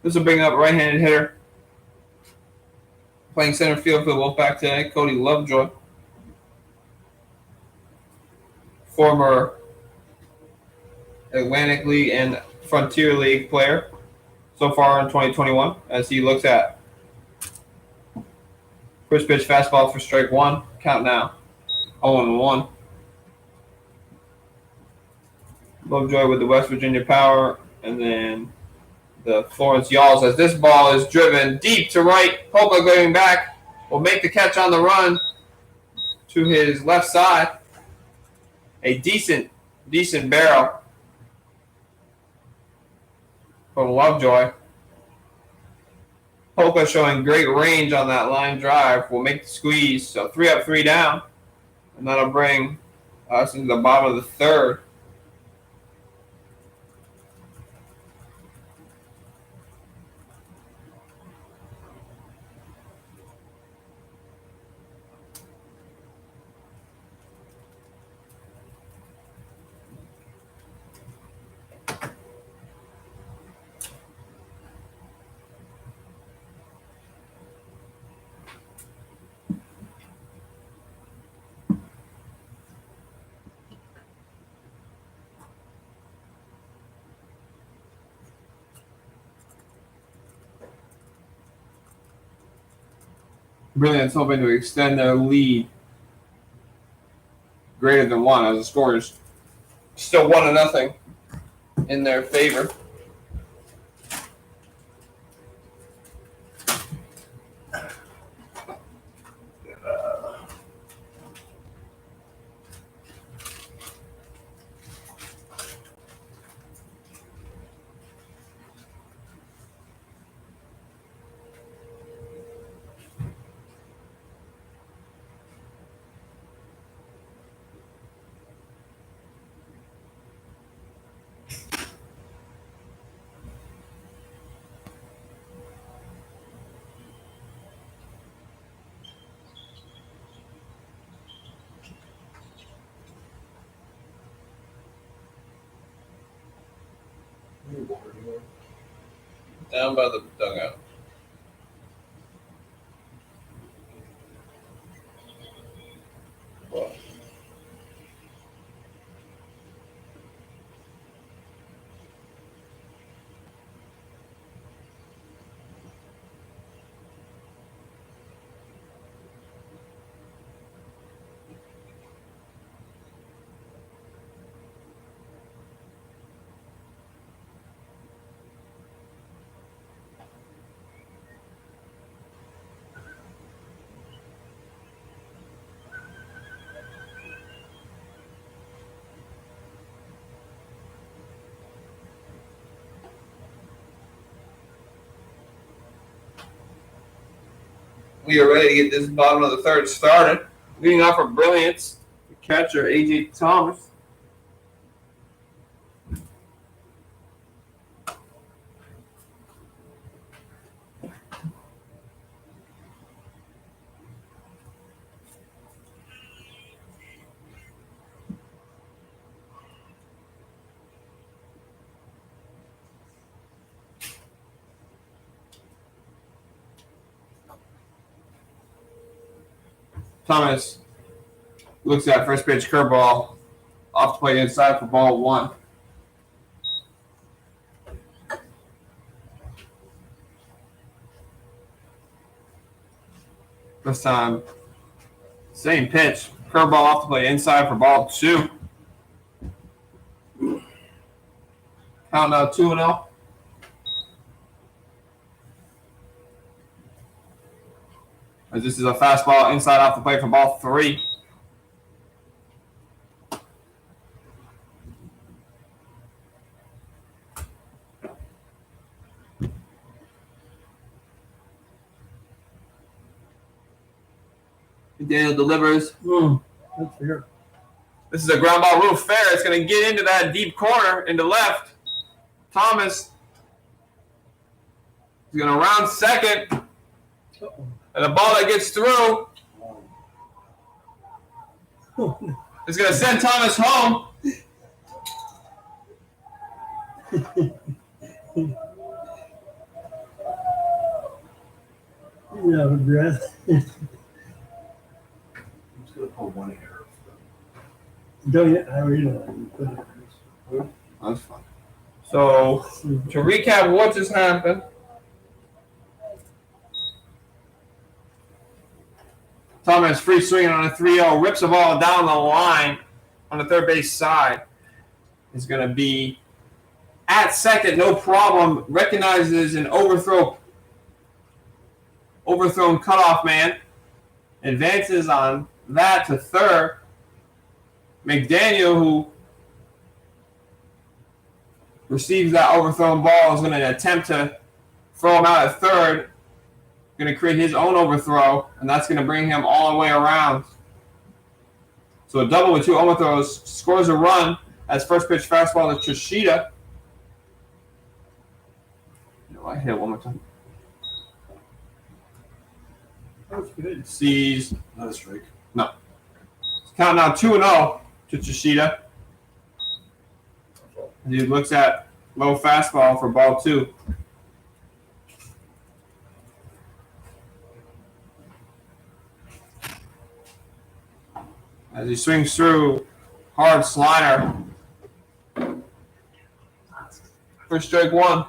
This will bring up right-handed hitter. Playing center field for the Wolfpac today, Cody Lovejoy. Former Atlantic League and Frontier League player so far in 2021 as he looks at first pitch fastball for strike one. Count now 0-1. Lovejoy with the West Virginia power, and then the Florence Yalls as this ball is driven deep to right. Polka going back will make the catch on the run to his left side. A decent barrel from Lovejoy. Polka showing great range on that line drive will make the squeeze. So 3 up, 3 down. And that'll bring us into the bottom of the third. Brilliance hoping to extend their lead greater than 1 as the score is still 1-0 in their favor. Down by the dugout. Well, we are ready to get this bottom of the third started. Leading off for Brilliance, the catcher A.J. Thomas. Thomas looks at first pitch curveball off the plate inside for ball 1. This time, same pitch, curveball off the plate inside for ball 2. Count now 2-0. As this is a fastball inside off the plate for ball 3. Daniel delivers. That's fair. This is a ground ball rule fair. It's going to get into that deep corner into left. Thomas is going to round second. Uh-oh. And the ball that gets through is going to send Thomas home. Yeah, breath. I'm just gonna pull one hair. Don't you? I really That's fine. So, to recap what just happened. Thomas free swinging on a 3-0, rips the ball down the line on the third base side. Is going to be at second, no problem. Recognizes an overthrown cutoff man. Advances on that to third. McDaniel, who receives that overthrown ball, is going to attempt to throw him out at third. Going to create his own overthrow, and that's going to bring him all the way around. So a double with 2 overthrows, scores a run as first pitch fastball to Trishita. I hit it one more time. That's good. Sees. Not a strike. No. It's counting now 2-0 to Trishita. He looks at low fastball for ball 2. As he swings through, hard slider for strike 1.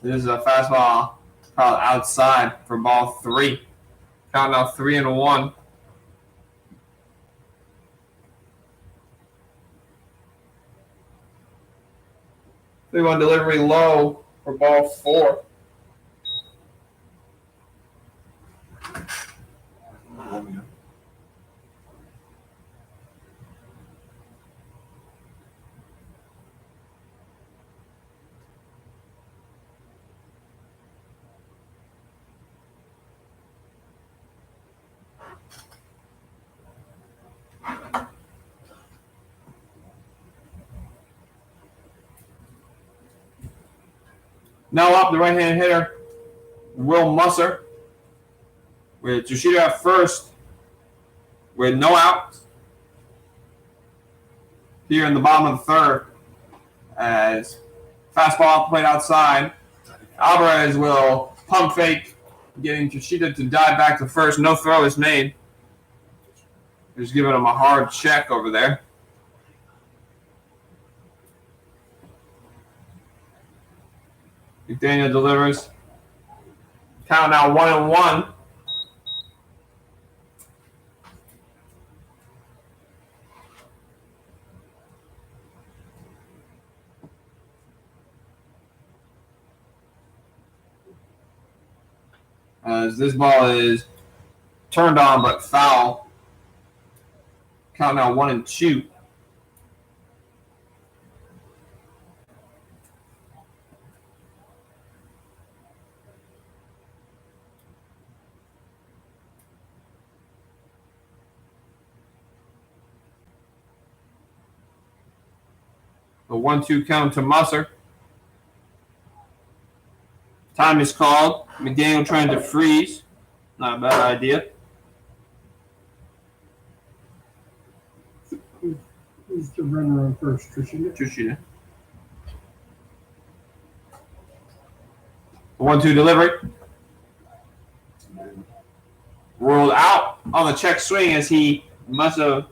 This is a fastball probably outside for ball 3. Count now 3-1. 3-1 delivery low for ball 4. Now up the right-hand hitter, Will Musser, with Yoshida at first, with no outs. Here in the bottom of the third, as fastball off the plate outside, Alvarez will pump fake, getting Yoshida to dive back to first. No throw is made. Just giving him a hard check over there. McDaniel delivers. Count now 1-1. As this ball is turned on but foul. Count now 1-2. The 1-2 count to Musser. Time is called. McDaniel trying to freeze. Not a bad idea. Who's the runner on first? Trishina? Trishina. The 1-2 delivery. Rolled out on the check swing as he must have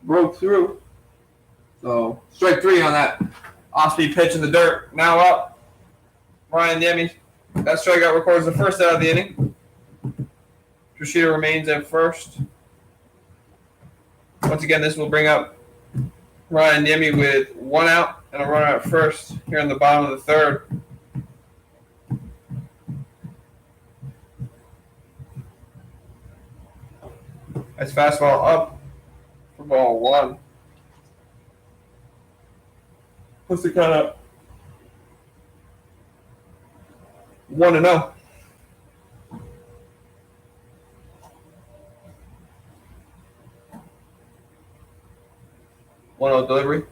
broke through. So strike 3 on that off-speed pitch in the dirt. Now up. Ryan Niemi. That strikeout records the first out of the inning. Trishina remains at first. Once again, this will bring up Ryan Niemi with 1 out and a runner at first here in the bottom of the third. That's fastball up for ball 1. Puts the count up 1-0. Delivery.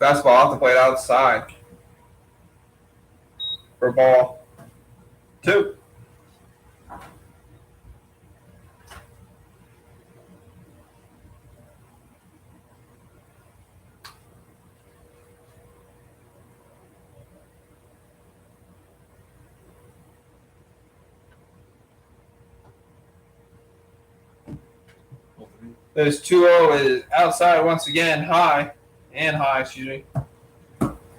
Fastball off the plate outside for ball 2. This 2-0 is outside once again, high, excuse me.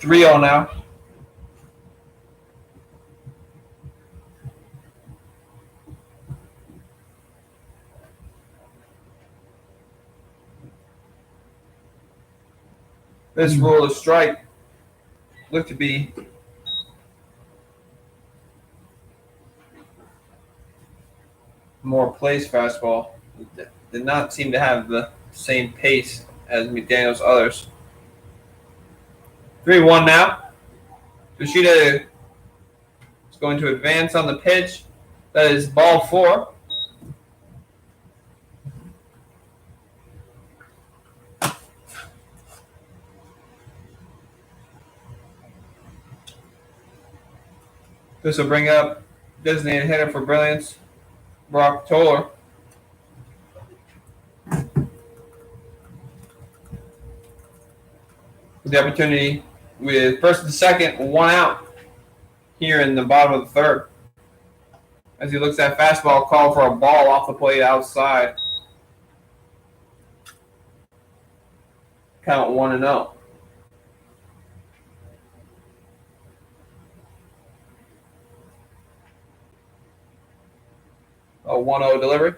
3-0 now. This rule of strike looked to be more place fastball. Did not seem to have the same pace as McDaniel's others. 3-1 now. Yoshida is going to advance on the pitch. That is ball 4. This will bring up designated hitter for Brilliance, Brock Toller. With the opportunity with first and second, 1 out here in the bottom of the third. As he looks at fastball, call for a ball off the plate outside. Count 1-0. 1-0 delivery.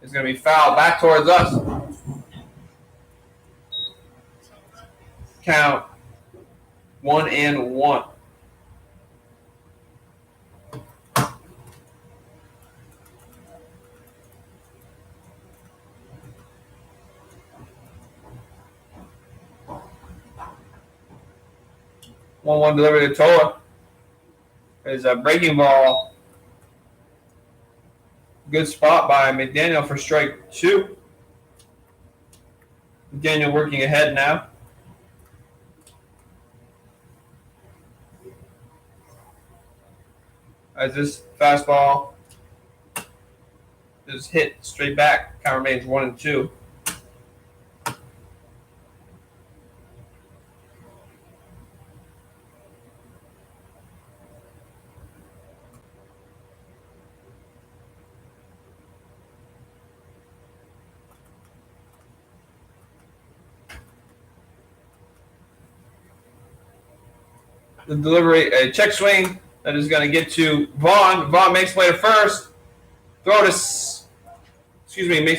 It's going to be fouled back towards us. Count 1-1. One delivery to Tola. There's a breaking ball. Good spot by McDaniel for strike 2. McDaniel working ahead now. As this fastball is hit straight back, count remains 1-2. The delivery, a check swing that is going to get to Vaughn. Vaughn makes play to first. Makes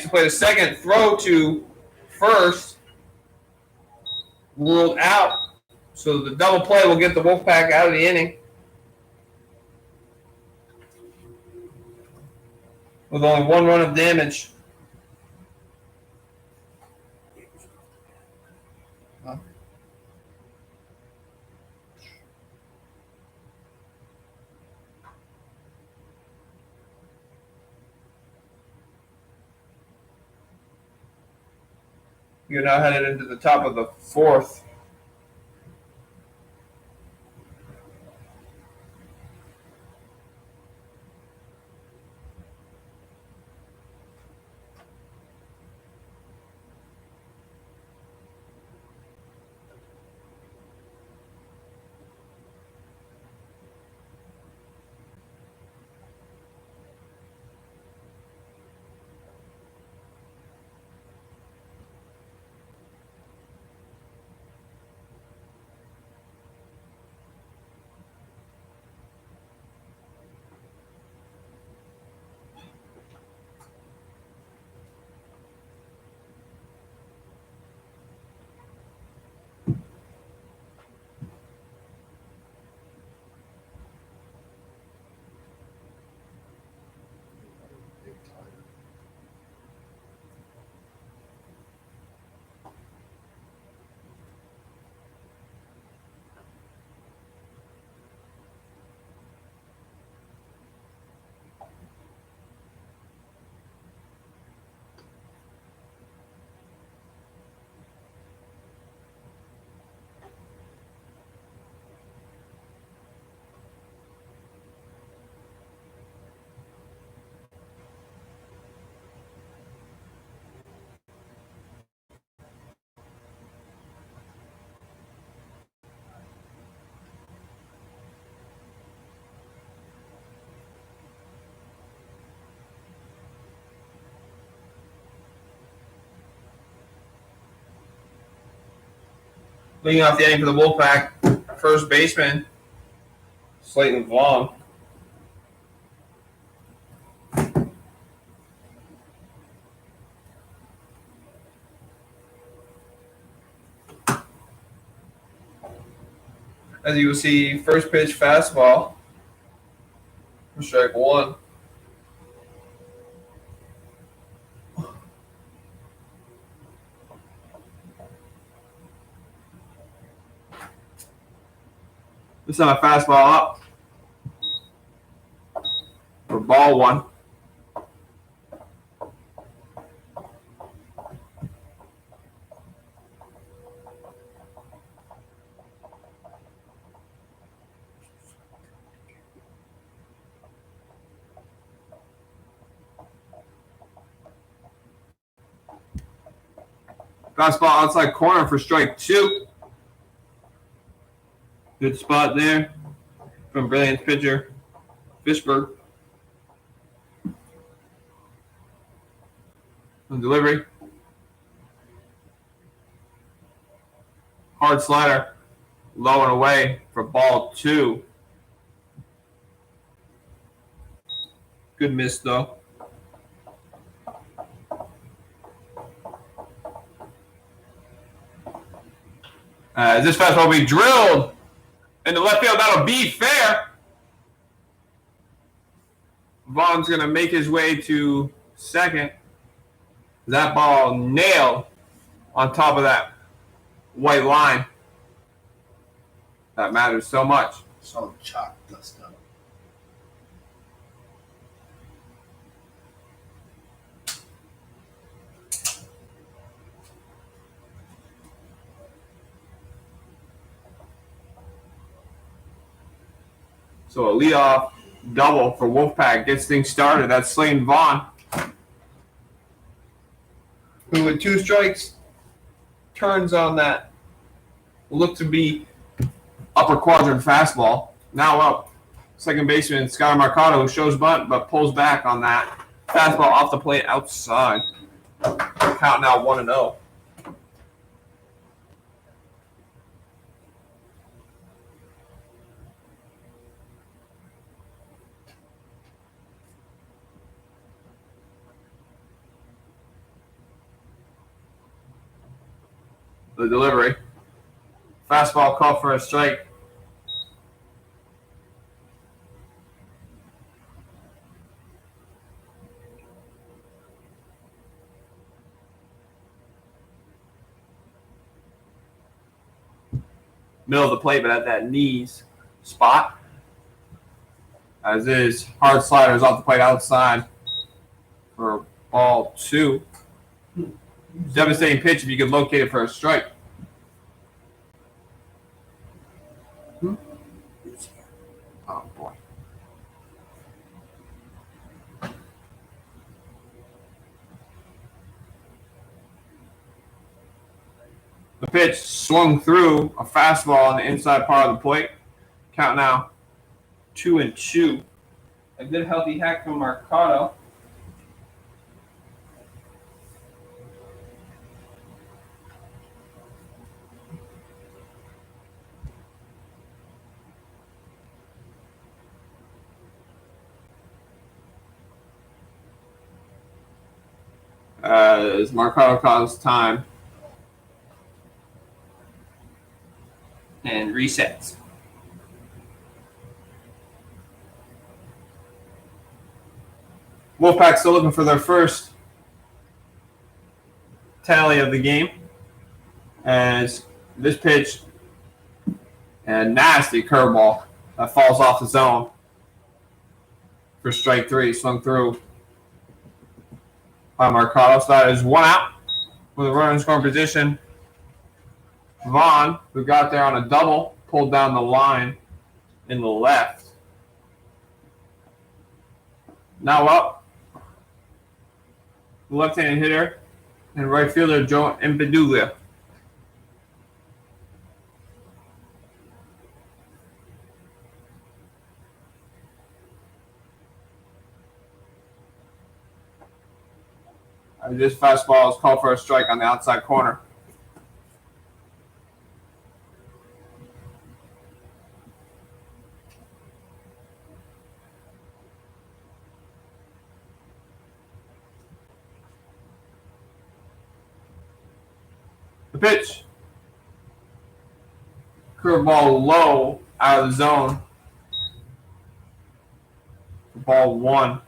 the play to second. Throw to first. Ruled out. So the double play will get the Wolfpac out of the inning. With only 1 run of damage. You're now headed into the top of the 4th. Leading off the inning for the Wolfpac, first baseman, Slayton Vaughn. As you will see, first pitch fastball for strike 1. This time a fastball up for ball 1. Fastball outside corner for strike 2. Good spot there from Brilliance pitcher Fishberg. On delivery. Hard slider. Low and away for ball 2. Good miss though. This fastball will be drilled into left field. That'll be fair. Vaughn's going to make his way to second. That ball nailed on top of that white line. That matters so much. Some chalk dust up. So a leadoff double for Wolfpac gets things started. That's Slane Vaughn, who with 2 strikes turns on that look to be upper quadrant fastball. Now up, second baseman Skylar Marcado, who shows bunt but pulls back on that fastball off the plate outside. Count now 1-0. The delivery. Fastball called for a strike. Middle of the plate, but at that knees spot. As is, hard sliders off the plate outside for ball 2. Devastating pitch if you could locate it for a strike. Oh, boy. The pitch swung through a fastball on the inside part of the plate. Count now 2-2. A good healthy hack from Marcado. As Marcado calls time and resets. Wolfpac still looking for their first tally of the game, as this pitch and nasty curveball that falls off the zone for strike 3, swung through by Marcado. So that is 1 out with a runner in scoring position. Vaughn, who got there on a double, pulled down the line in the left. Now up, the left-handed hitter and right fielder Joe Impedulia. This fastball is called for a strike on the outside corner. The pitch. Curveball low out of the zone. Ball 1.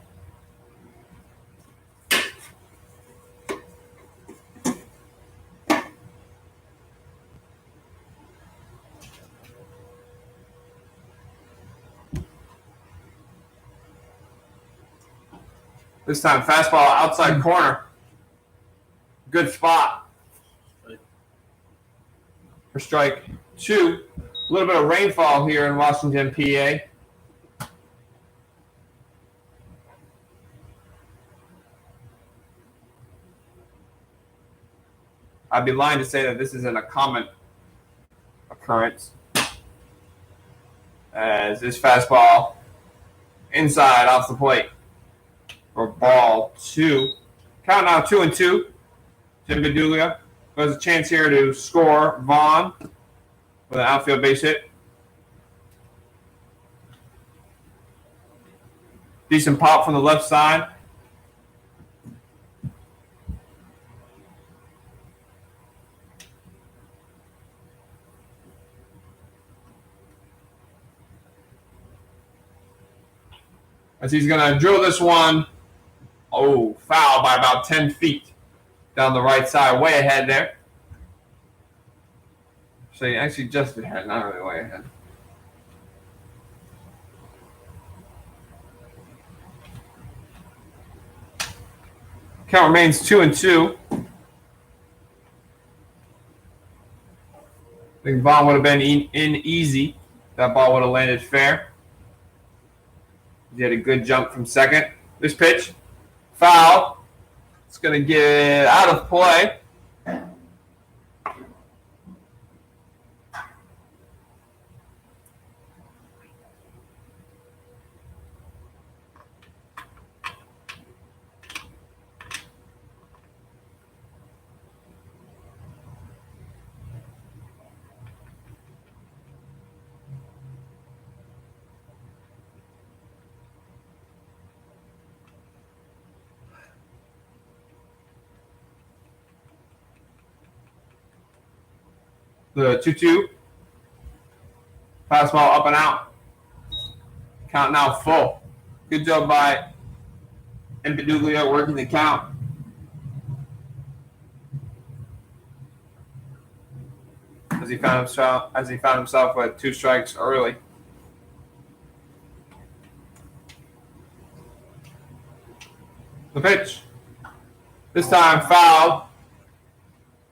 This time, fastball outside corner. Good spot for strike 2. A little bit of rainfall here in Washington, PA. I'd be lying to say that this isn't a common occurrence, as this fastball inside off the plate for ball 2. Count now 2-2. Jim Bedulia has a chance here to score. Vaughn with an outfield base hit. Decent pop from the left side. as he's going to drill this one. Oh, foul by about 10 feet down the right side, way ahead there. So actually just ahead, not really way ahead. Count remains 2-2. I think Vaughn would have been in easy. That ball would have landed fair. He had a good jump from second. This pitch, foul. It's going to get out of play. The 2-2. Fastball up and out. Count now full. Good job by Impeduglio working the count. As he found himself with 2 strikes early. The pitch. This time fouled.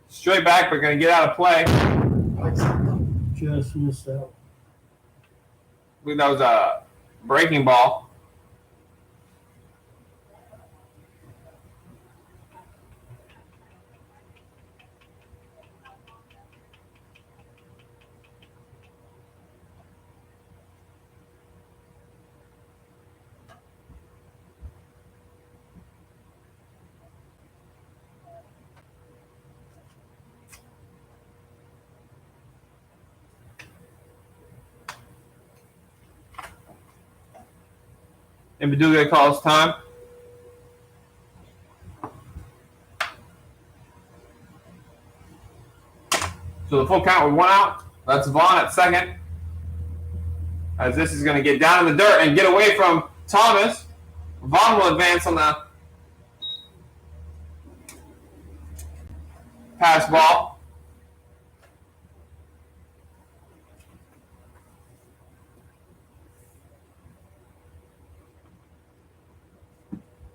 Straight back, but going to get out of play. Just missed out. I believe that was a breaking ball. And Beduga calls time. So the full count with 1 out. That's Vaughn at second. As this is going to get down in the dirt and get away from Thomas. Vaughn will advance on the pass ball.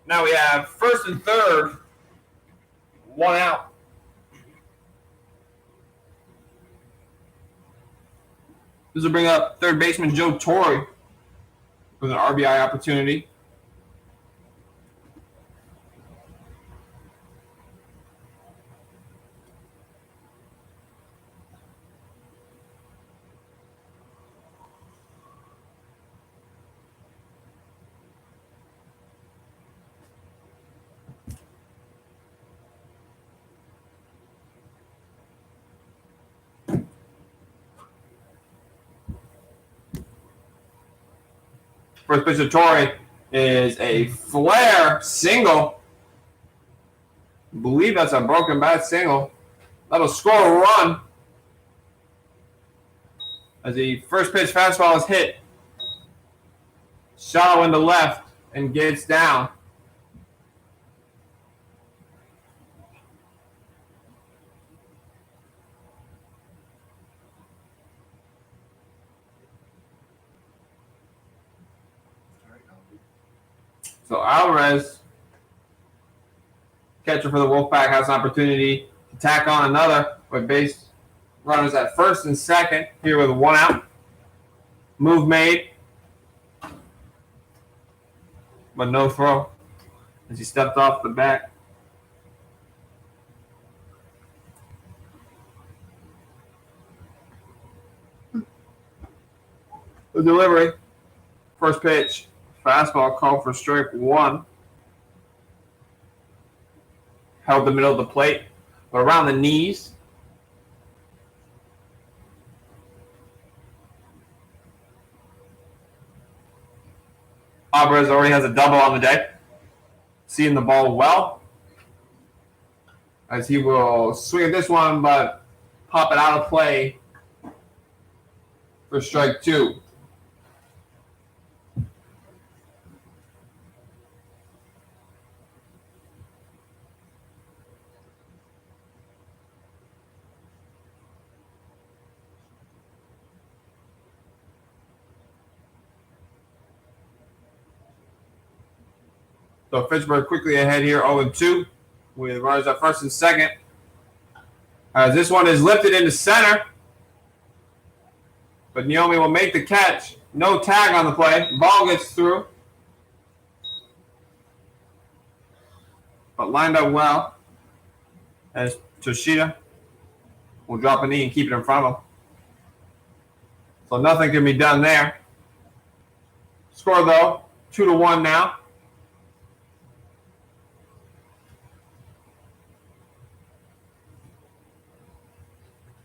Now we have first and third, 1 out. This will bring up third baseman Joe Torre with an RBI opportunity. First pitch of Torre is a flare single. I believe that's a broken bat single. That'll score a run. As the first pitch fastball is hit. Shallow into left and gets down. So Alvarez, catcher for the Wolfpac, has an opportunity to tack on another with base runners at first and second here with 1 out. Move made, but no throw as he stepped off the bat. The delivery, first pitch. Fastball called for strike 1. Held the middle of the plate, but around the knees. Alvarez already has a double on the day. Seeing the ball well. As he will swing at this one, but pop it out of play for strike 2. So Fitchburg quickly ahead here, 0-2, with runners at first and second. As this one is lifted into center, but Naomi will make the catch. No tag on the play. Ball gets through, but lined up well. As Toshida will drop a knee and keep it in front of him. So nothing can be done there. Score though, 2-1 now.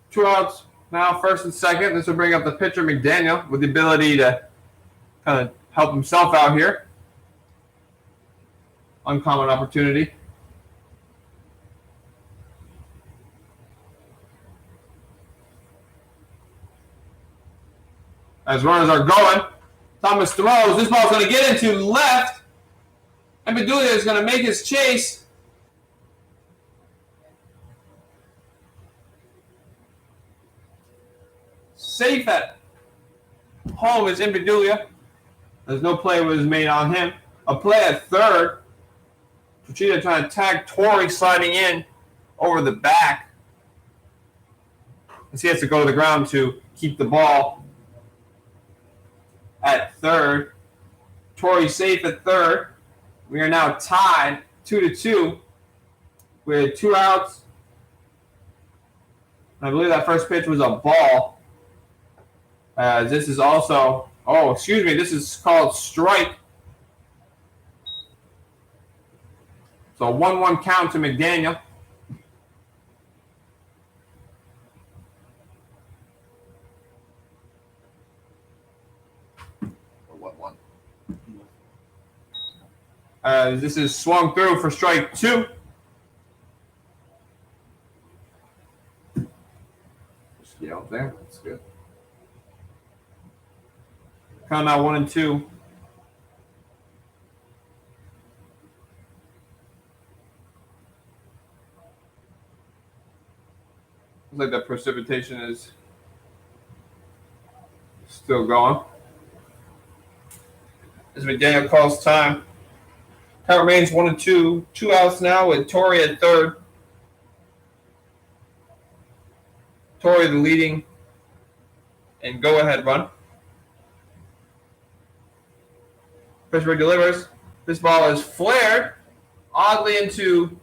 Two outs now, first and second. This will bring up the pitcher McDaniel with the ability to kind of help himself out here. Uncommon opportunity. As runners are going, Thomas throws. This ball's going to get into left. And Bedulia is going to make his chase. Safe at home is Impedulia. There's no play was made on him. A play at third. Toshida trying to tag Tori sliding in over the back. As he has to go to the ground to keep the ball at third. Tori safe at third. We are now tied 2-2 with 2 outs. I believe that first pitch was a ball. This is also, this is called strike. So 1-1 count to McDaniel. This is swung through for strike 2. Yeah, there. That's good. Count now 1-2. Looks like that precipitation is still going. As McDaniel calls time. Count remains 1-2. 2 outs now with Tori at third. Tori the leading and go-ahead run. Pittsburgh delivers. This ball is flared oddly into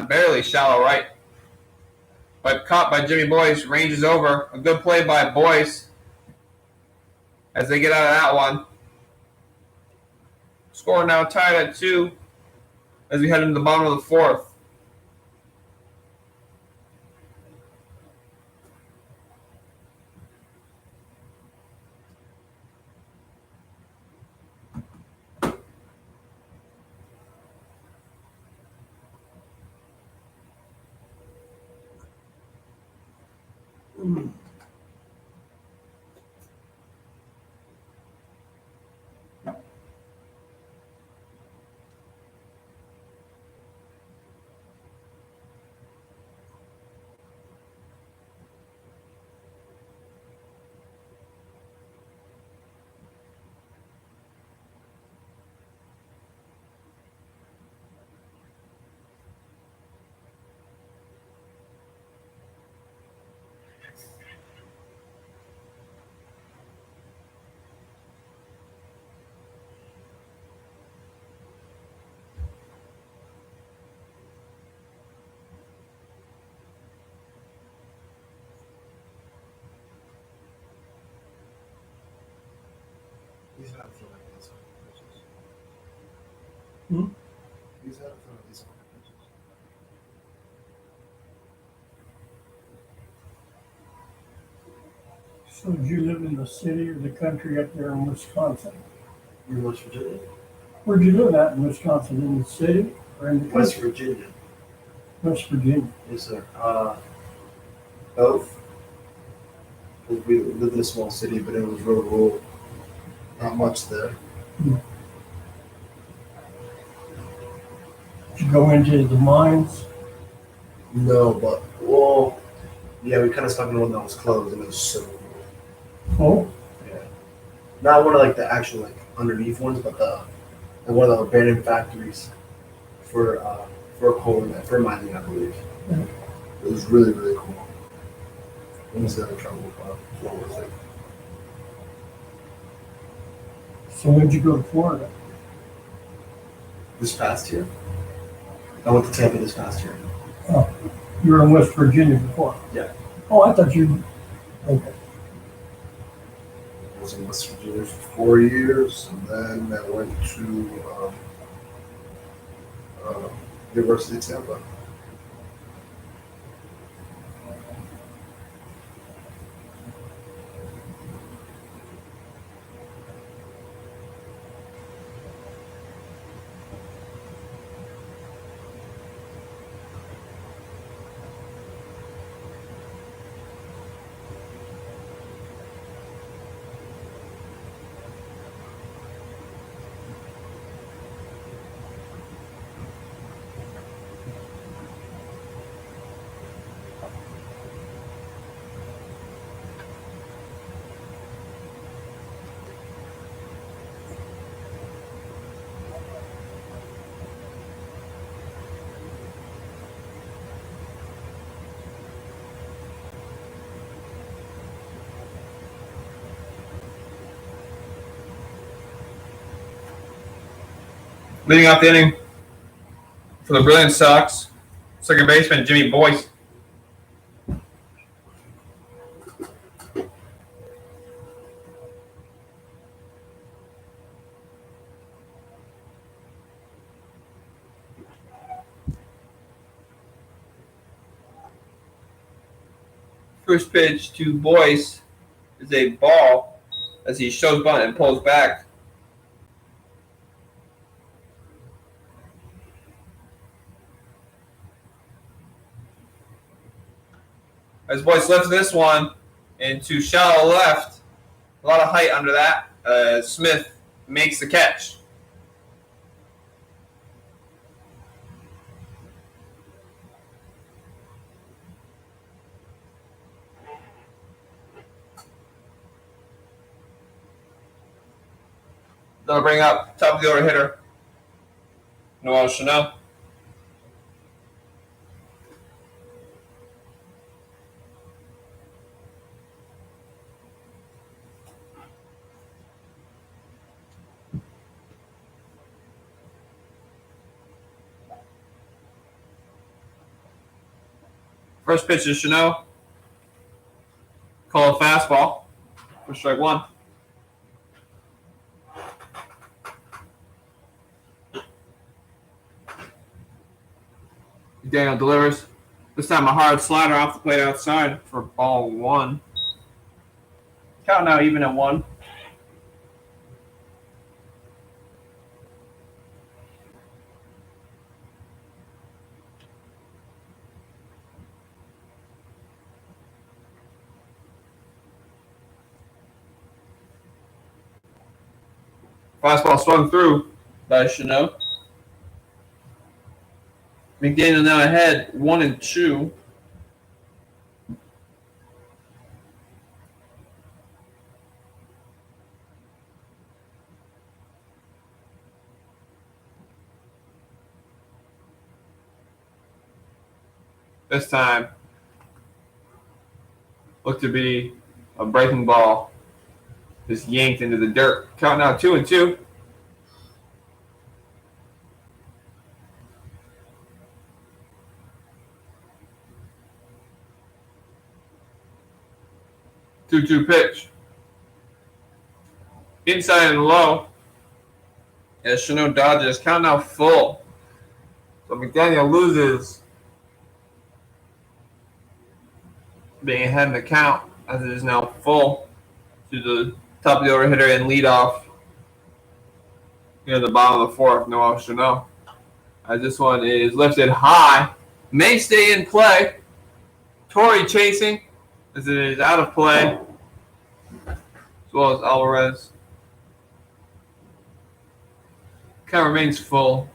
barely shallow right. But caught by Jimmy Boyce, ranges over. A good play by Boyce as they get out of that one. Score now tied at 2 as we head into the bottom of the fourth. He's not throwing these pitches. Hmm? He's not throwing these pitches. So did you live in the city or the country up there in Wisconsin? You're in West Virginia? Where'd you live at in Wisconsin? In the city or in the West country? Virginia. West Virginia. Yes, sir. Both. We lived in a small city, but it was real rural. Not much there. Did you go into the mines? No, but, well, yeah, we kind of stuck in one that was closed, and it was so cool. Oh, Yeah. Not one of like the actual like underneath ones, but the like one of the abandoned factories for coal for mining, I believe. Yeah. It was really really cool. Almost got in trouble, but it's well worth it. So when'd you go to Florida? This past year, I went to Tampa this past year. Oh, you were in West Virginia before? Yeah. Oh, I thought you, okay. I was in West Virginia for 4 years, and then I went to University of Tampa. Leading off the inning for the Brilliance Sox, second baseman Jimmy Boyce. First pitch to Boyce is a ball as he shows bunt and pulls back. As Boyce lifts this one into shallow left, a lot of height under that. Smith makes the catch. They'll bring up top of the order hitter, Noel Chanel. First pitch is Chanel. Call a fastball for strike one. Daniel delivers. This time a hard slider off the plate outside for ball one. Count now even at one. Fastball swung through by Chanel. McDaniel now ahead 1-2. This time looked to be a breaking ball. Just yanked into the dirt. Count now 2-2. Two pitch. Inside and low. As Chanel dodges. Count now full. So McDaniel loses being ahead in the count as it is now full to the top of the order hitter and lead off near the bottom of the fourth, Noel Chanel. As this one is lifted high. May stay in play. Torrey chasing as it is out of play. As well as Alvarez. Count remains full.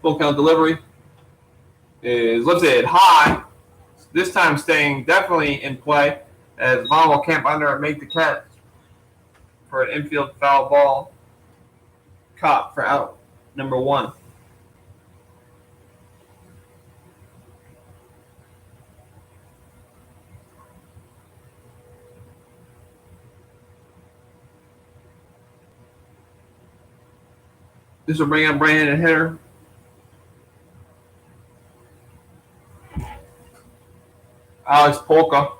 Full count delivery is lifted high. This time staying definitely in play as Vaughn will camp under and make the catch for an infield foul ball. Caught for out number 1. This will bring up Brandon and hitter. Alex Polka.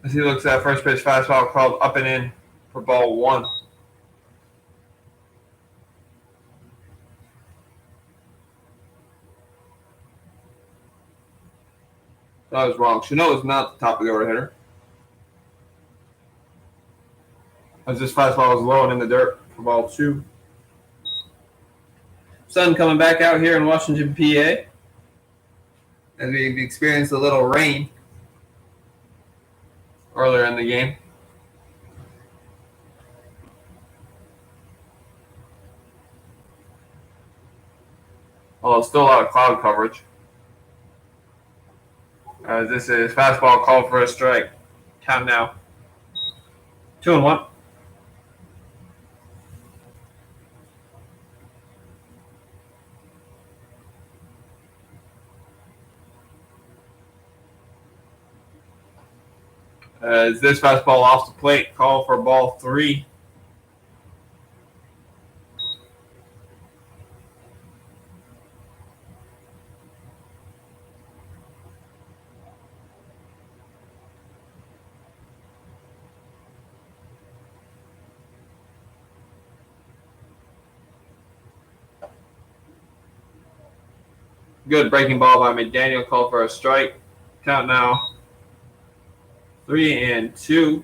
As he looks at first pitch fastball called up and in for ball 1. That was wrong. Chanel is not the top of the order hitter. As this fastball was low and in the dirt for ball 2. Sun coming back out here in Washington, PA. As we experienced a little rain earlier in the game. Although still a lot of cloud coverage. As this is fastball called for a strike. Count now. 2-1. As this fastball off the plate, call for ball 3. Good breaking ball by McDaniel, called for a strike. Count now. 3-2.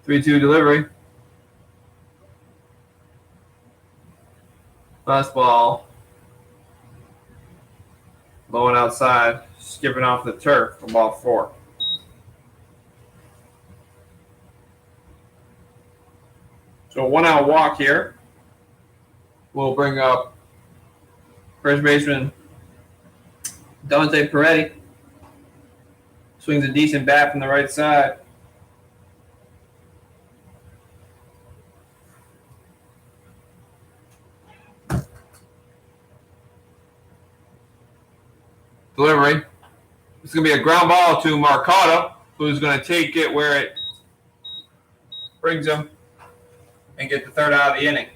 Three-two delivery. Fastball. Low and outside. Skipping off the turf for ball 4. So 1-out walk here. We'll bring up first baseman Dante Peretti. Swings a decent bat from the right side. Delivery. It's going to be a ground ball to Marcado, who's going to take it where it brings him and get the third out of the inning.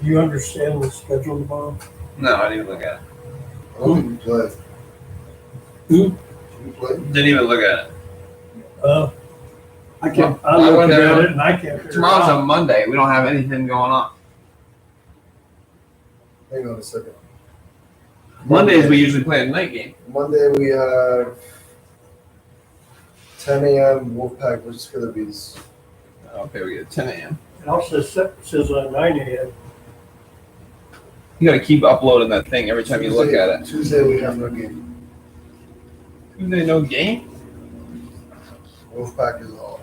You understand the schedule tomorrow? No, I didn't even look at it. Oh, you play. Who? You play? Didn't even look at it. I can't. I I'm wonder- looking at it and I can't. figure Tomorrow's it a out. Monday. We don't have anything going on. Hang on a second. Mondays we usually play a night game. Monday we have 10 a.m. Wolfpac versus Killer Bees. Okay, we get 10 a.m. It also says 9 a.m. You got to keep uploading that thing every time you look at it. Tuesday we have no game. Tuesday, no game? Wolfpac is off.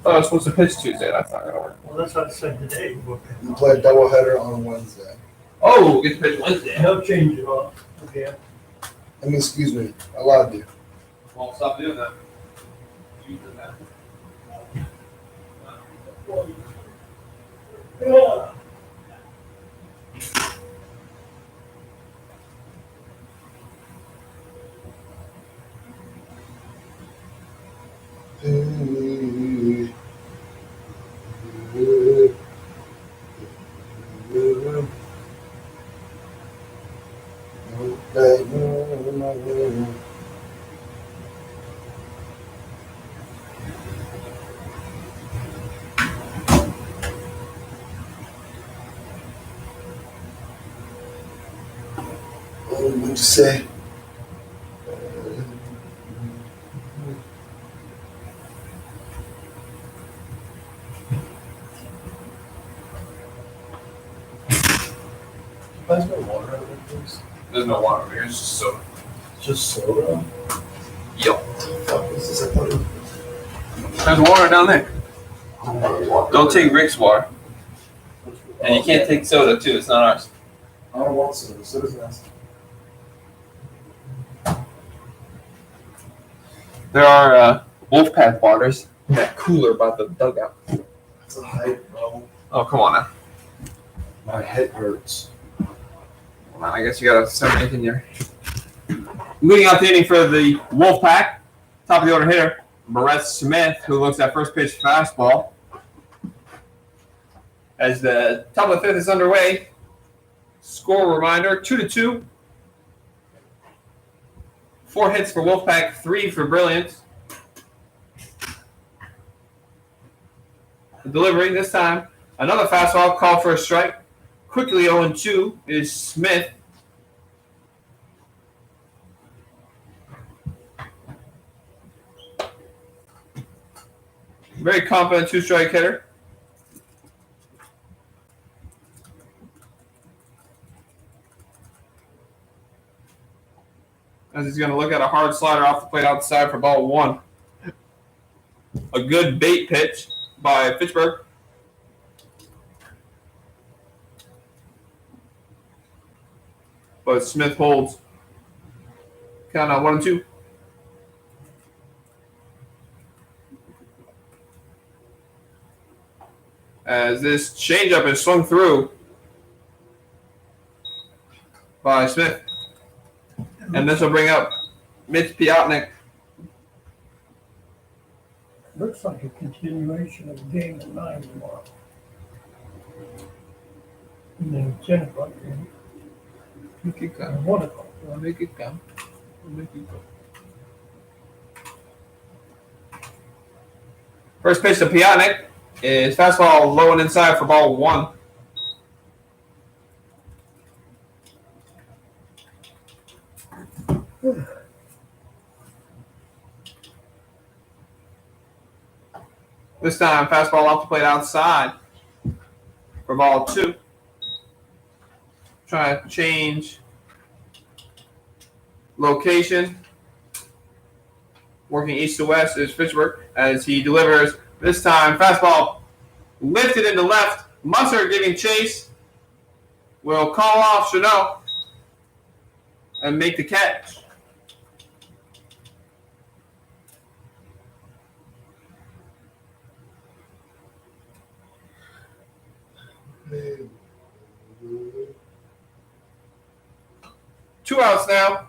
Oh, I was supposed to pitch Tuesday. That's not going to work. Well, that's what I said today. We play a doubleheader on Wednesday. Oh, we'll get to pitch Wednesday. They'll change it off. Okay. I mean, excuse me, I lied to you. Well, stop doing that. You did that. Yeah. What would you say? There's no water out there, please. There's no water over here. It's just soda. Just soda? Yo. Fuck, is this? I thought it There's water down there. was. Don't take Rick's water. And you can't take soda, too. It's not ours. I don't want soda. Soda's nasty. There are Wolfpac waters in that cooler by the dugout. It's a hype, bro. Oh, come on now. My head hurts. Well, I guess you got to start making your. Leading out the inning for the Wolfpac, top of the order hitter, Brett Smith, who looks at first pitch fastball. As the top of the fifth is underway, score reminder 2-2. 4 hits for Wolfpac, 3 for Brilliance. The delivery this time, another fastball called for a strike. Quickly 0-2 is Smith. Very confident 2-strike hitter. As he's going to look at a hard slider off the plate outside for ball 1. A good bait pitch by Fitchburg. But Smith holds. Count on 1-2. As this changeup is swung through by Smith. And this will bring up Mitch Piotnik. Looks like a continuation of game at 9 tomorrow. And then 10 o'clock game. Make it And come. 1 o'clock. I'll make it come. I'll make it go. First pitch to Piotnik is fastball low and inside for ball 1. This time, fastball off the plate outside for ball 2. Trying to change location. Working east to west is Fitchburg as he delivers. This time, fastball lifted into left. Musser giving chase. Will call off Chanel and make the catch. Two outs now.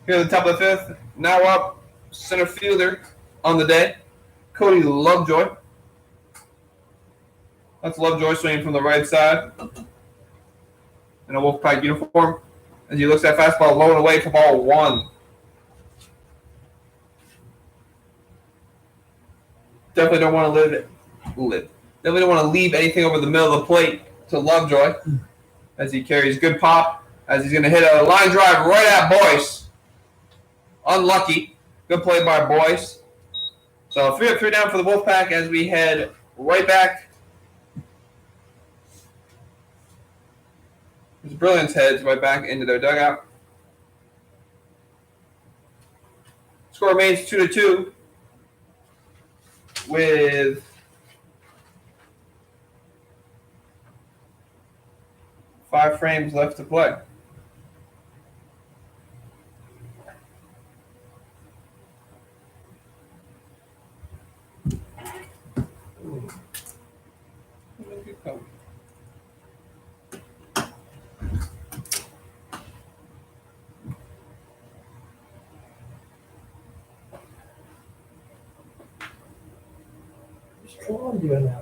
Here at the top of the fifth. Now up, center fielder on the day, Cody Lovejoy. That's Lovejoy swinging from the right side in a Wolfpac uniform as he looks at fastball low and away for ball 1. Definitely don't want to Definitely don't want to leave anything over the middle of the plate to Lovejoy as he carries good pop as he's going to hit a line drive right at Boyce. Unlucky. Good play by Boyce. So 3 up, 3 down for the Wolfpac as we head right back. As Brilliance heads right back into their dugout. Score remains 2-2 with 5 frames left to play. What's Tron doing now?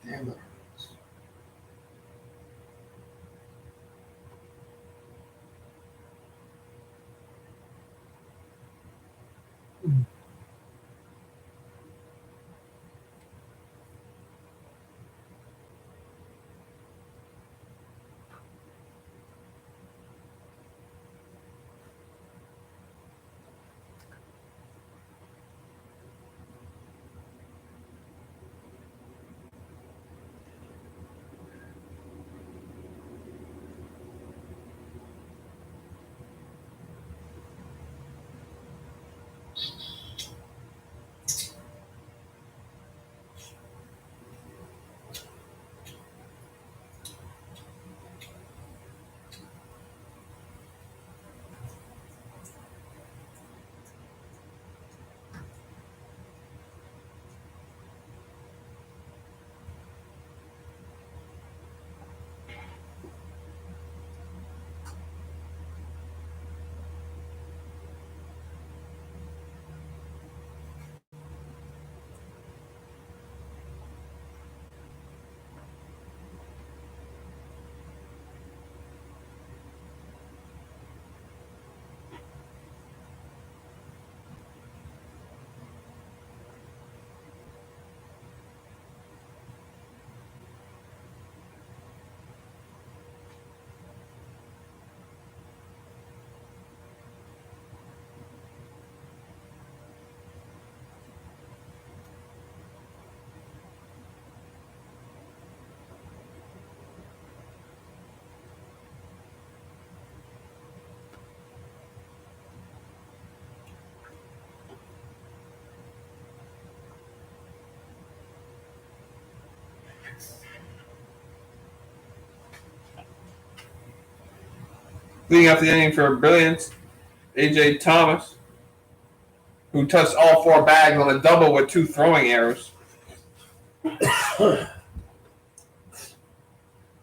Damn, that hurts. Leading off the inning for Brilliance, A.J. Thomas, who touched all 4 bags on a double with 2 throwing errors. That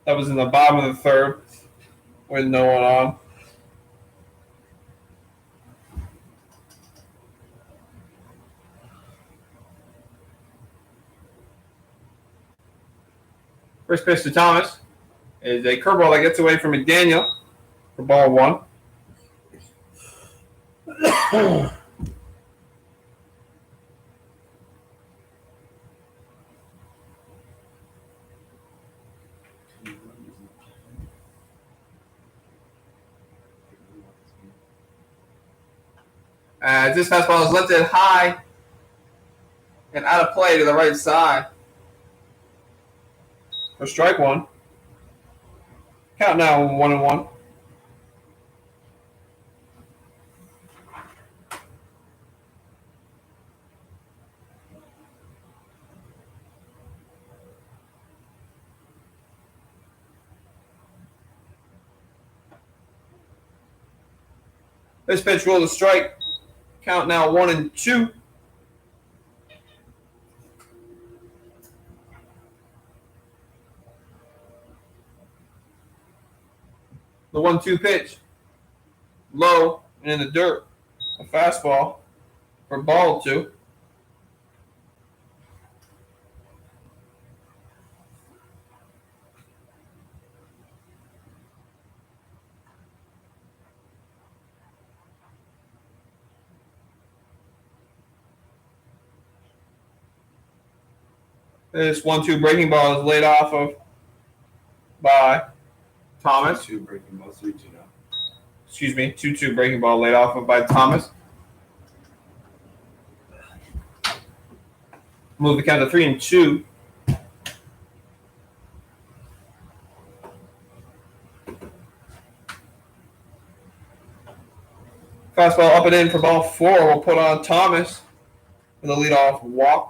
was in the bottom of the third with no one on. First pitch to Thomas is a curveball that gets away from McDaniel for ball 1. This fastball is lifted high and out of play to the right side for strike 1. Count now 1-1. This pitch rolled a strike. Count now 1-2. The 1-2 pitch. Low and in the dirt. A fastball for ball 2. This 1-2 breaking ball is laid off of by Thomas. 2 breaking ball, 3-2 now. Excuse me, 2-2 breaking ball laid off of by Thomas. Move the count to 3-2. Fastball up and in for ball 4. We'll put on Thomas with a leadoff walk.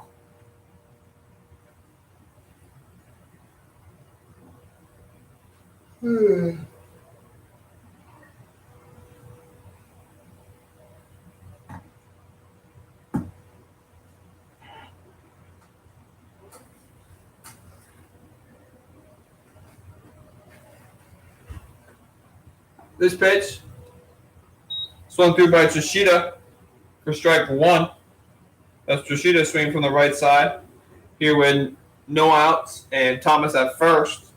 This pitch swung through by Yoshida for strike 1. That's Yoshida swinging from the right side. Here with no outs and Thomas at first.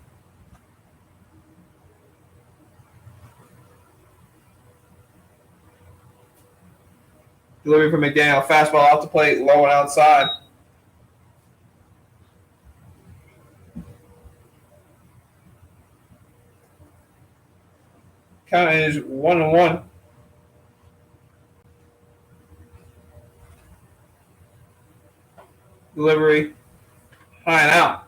Delivery from McDaniel. Fastball out the plate, low and outside. Count is 1-1. Delivery high and out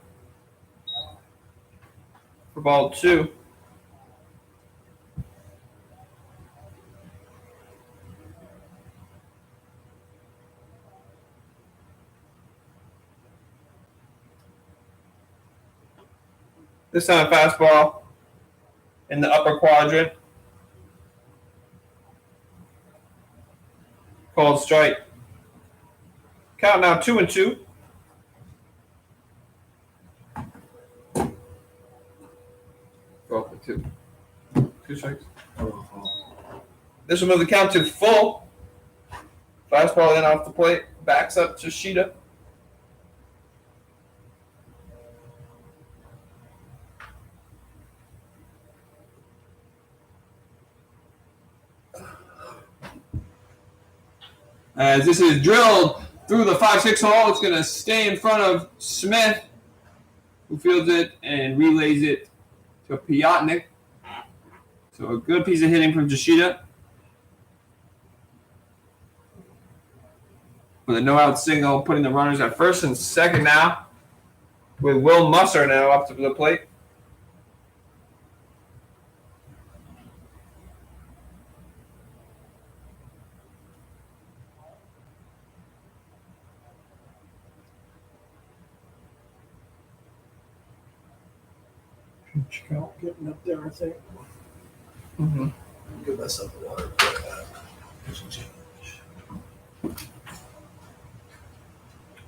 for ball 2. This time a fastball in the upper quadrant. Called strike. Count now 2-2. Go up to 2. 2 strikes. This will move the count to full. Fastball in off the plate. Backs up to Sheeta. As this is drilled through the 5-6 hole, it's going to stay in front of Smith, who fields it and relays it to Piotnik. So a good piece of hitting from Yoshida. With a no-out single, putting the runners at first and second now, with Will Musser now up to the plate. Getting up there, I think. Mm-hmm. give myself a water.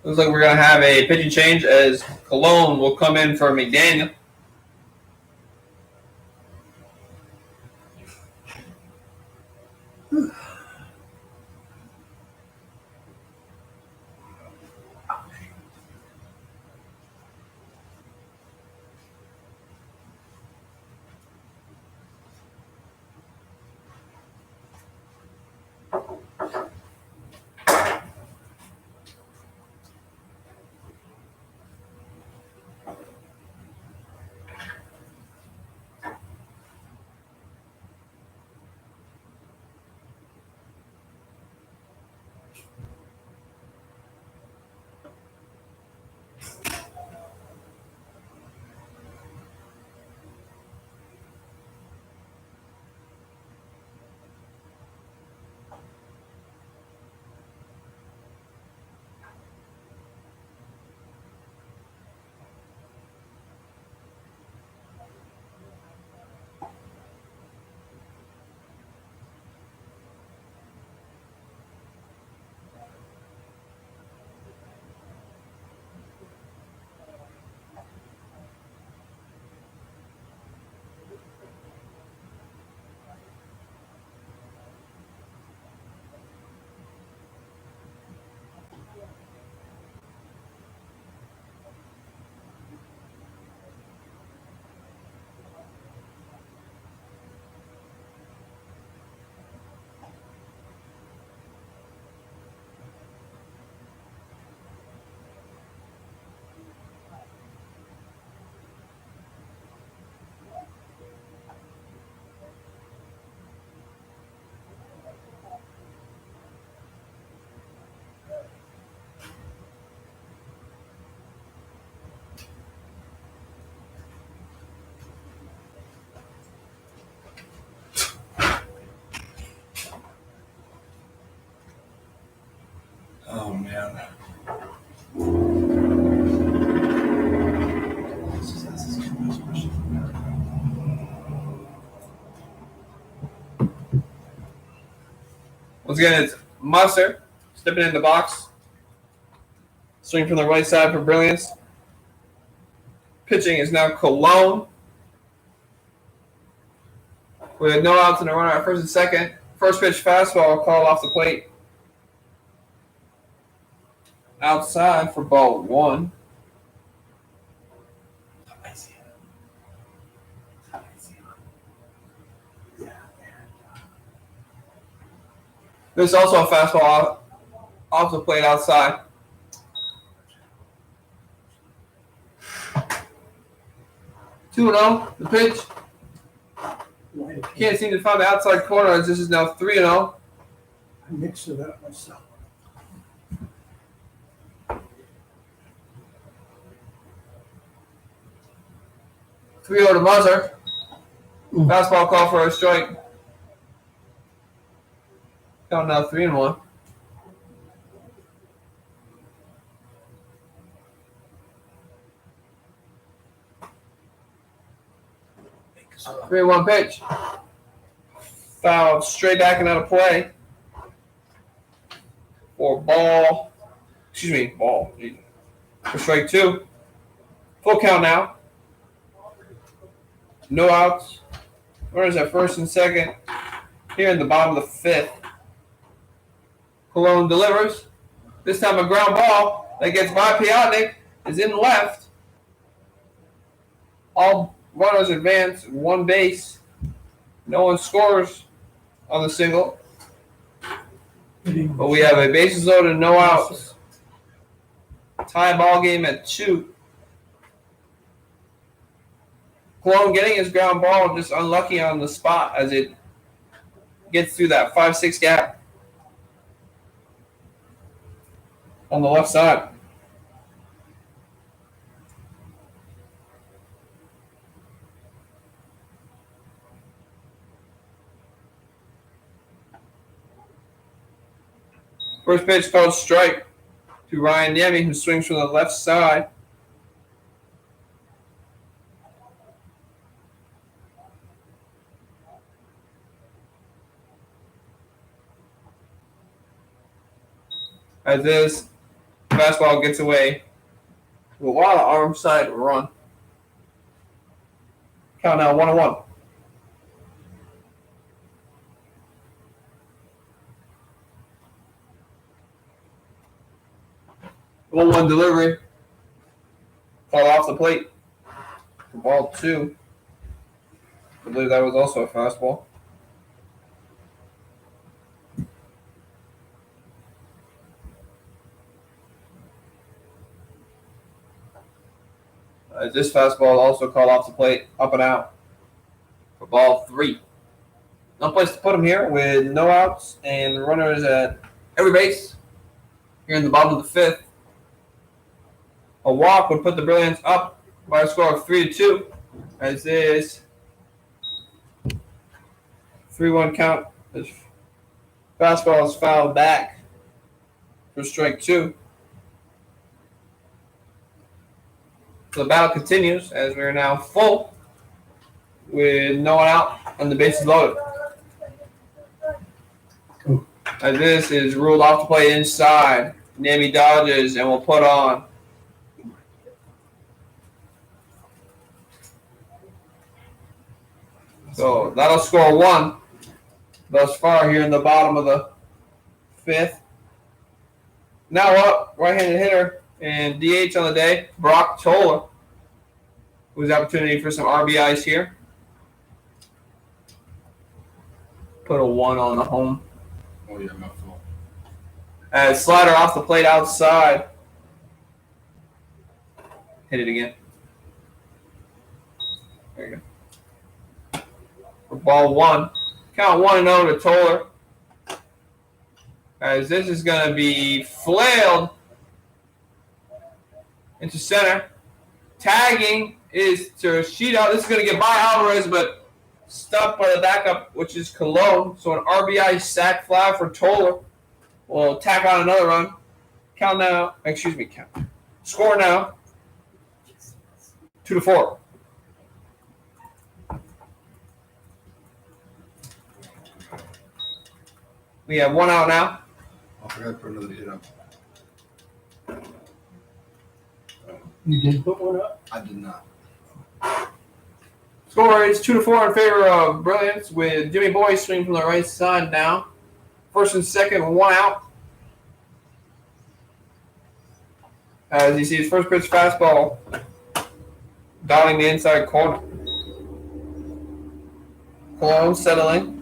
Looks like we're gonna have a pitching change as Cologne will come in for McDaniel. Oh man. Once again, it's Musser stepping in the box. Swing from the right side for Brilliance. Pitching is now Cologne. We had no outs and a runner at first and second. First pitch fastball called off the plate. Outside for ball one. There's also a fastball off the plate outside. 2-0, the pitch. Can't seem to find the outside corner as this is now 3-0. I mixed it up myself. Three 0 to Musser. Fastball call for a strike. Count now 3-1. Three 1 pitch. Foul straight back and out of play. For ball. Excuse me, ball. For strike two. Full count now. No outs. Runners at first and second. Here in the bottom of the fifth. Cologne delivers. This time a ground ball that gets by Piotnik is in left. All runners advance one base. No one scores on the single. But we have a bases loaded and no outs. Tie ball game at 2. Cologne getting his ground ball, just unlucky on the spot as it gets through that 5-6 gap on the left side. First pitch called strike to Ryan Niemi, who swings from the left side. As this fastball gets away with a wild arm side run. Count now 1-1. 1-1 delivery. Call off the plate. For ball 2. I believe that was also a fastball. This fastball also called off the plate, up and out for ball 3. No place to put him here with no outs and runners at every base. Here in the bottom of the 5th. A walk would put the Brilliance up by a score of 3-2. As this 3-1 count. This fastball is fouled back for strike 2. So the battle continues as we are now full with no one out and the bases loaded. As this is ruled off to play inside. Niemi dodges and will put on. So that'll score 1 thus far here in the bottom of the 5th. Now up, right-handed hitter and DH on the day, Brock Toller, who has opportunity for some RBIs here. Put a 1 on the home. Oh, yeah, my fault. As slider off the plate outside. Hit it again. There you go. For ball 1. Count 1-0 to Toller. As this is going to be flailed into center. Tagging is Tereshito. This is going to get by Alvarez, but stopped by the backup, which is Colon. So an RBI sac fly for Toller. We'll tack on another run. Count now. Excuse me, count. Score now. 2-4. We have 1 out now. I forgot to put another hit up. You did put one up? I did not. Score is 2-4 in favor of Brilliance with Jimmy Boy swinging from the right side now. First and second, 1 out. As you see his first pitch fastball dotting the inside corner. Cologne settling.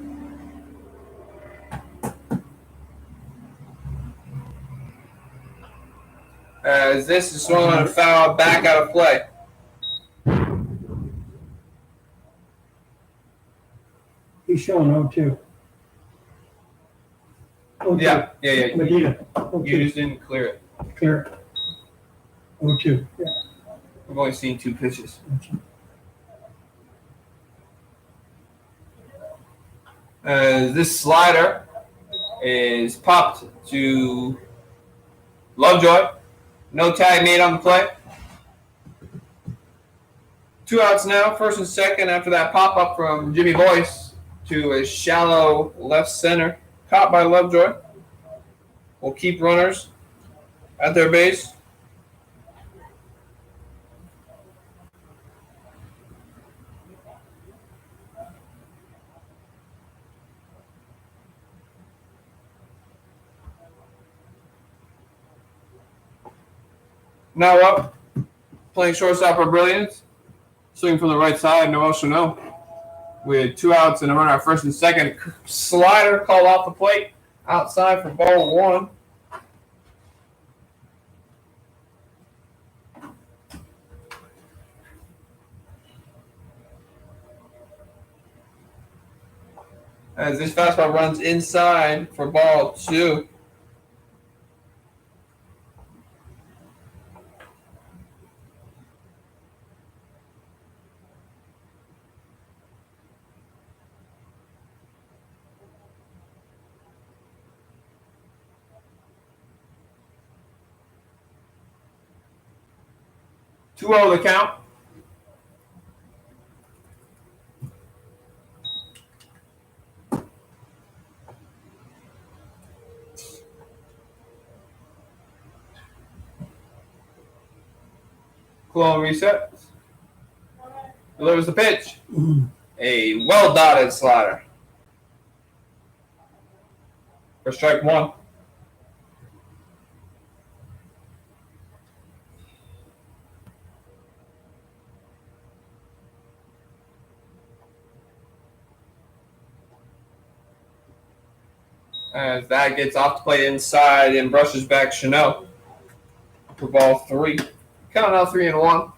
As this is swung on a foul back out of play. He's showing 0-2. 0-2. Yeah. Medina. You just didn't clear it. Clear it. 0-2. Yeah. We've only seen 2 pitches. This slider is popped to Lovejoy. No tag made on the play. 2 outs now, first and second after that pop-up from Jimmy Boyce to a shallow left center. Caught by Lovejoy. Will keep runners at their base. Now up, playing shortstop for Brilliance. Swinging from the right side, no no. With 2 outs and a runner at first and second. Slider called off the plate. Outside for ball 1. As this fastball runs inside for ball 2. Two over the count. Cologne resets. Delivers the pitch. A well-dotted slider. For strike one. As that gets off the plate inside and brushes back Chanel for ball 3. Count out 3-1.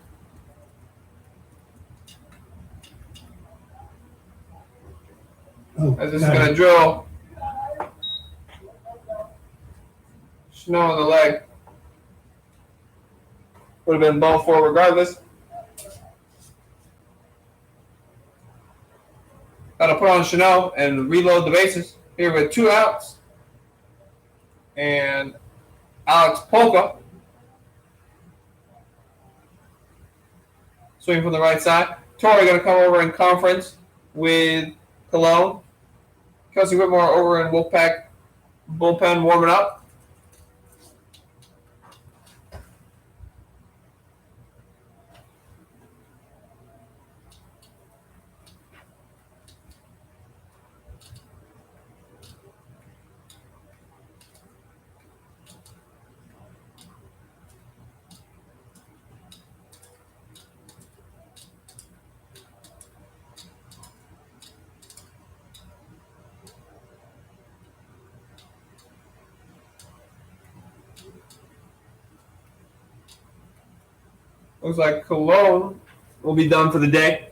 Oh, As this is going to drill Chanel in the leg. Would have been ball 4 regardless. Got to put on Chanel and reload the bases here with 2 outs. And Alex Polka swing from the right side. Torrey going to come over in conference with Cologne. Kelsey Whitmore over in Wolfpac bullpen warming up. Looks like Cologne will be done for the day.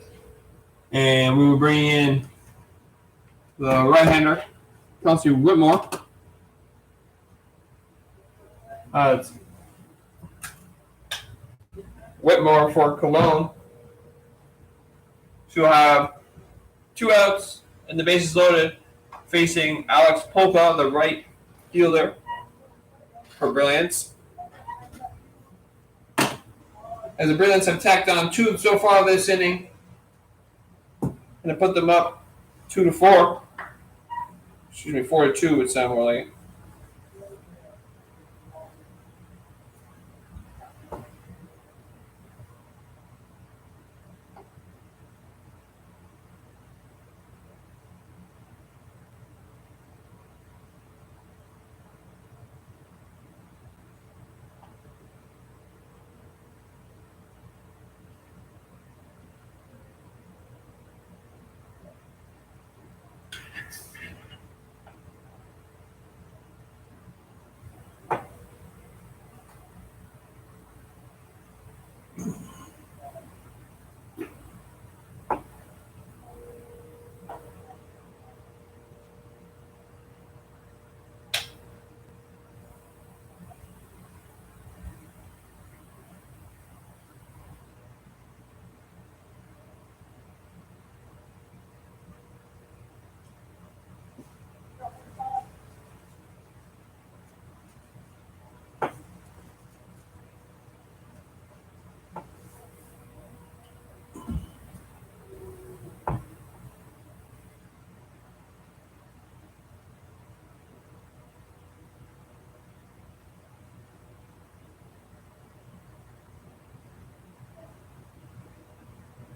And we will bring in the right-hander, Kelsey Whitmore. It's Whitmore for Cologne. She'll have 2 outs and the bases loaded, facing Alex Polka, the right fielder for Brilliance. As the Brilliance have tacked on 2 so far this inning, and to put them up 2-4. Excuse me, 4-2 would sound more like it.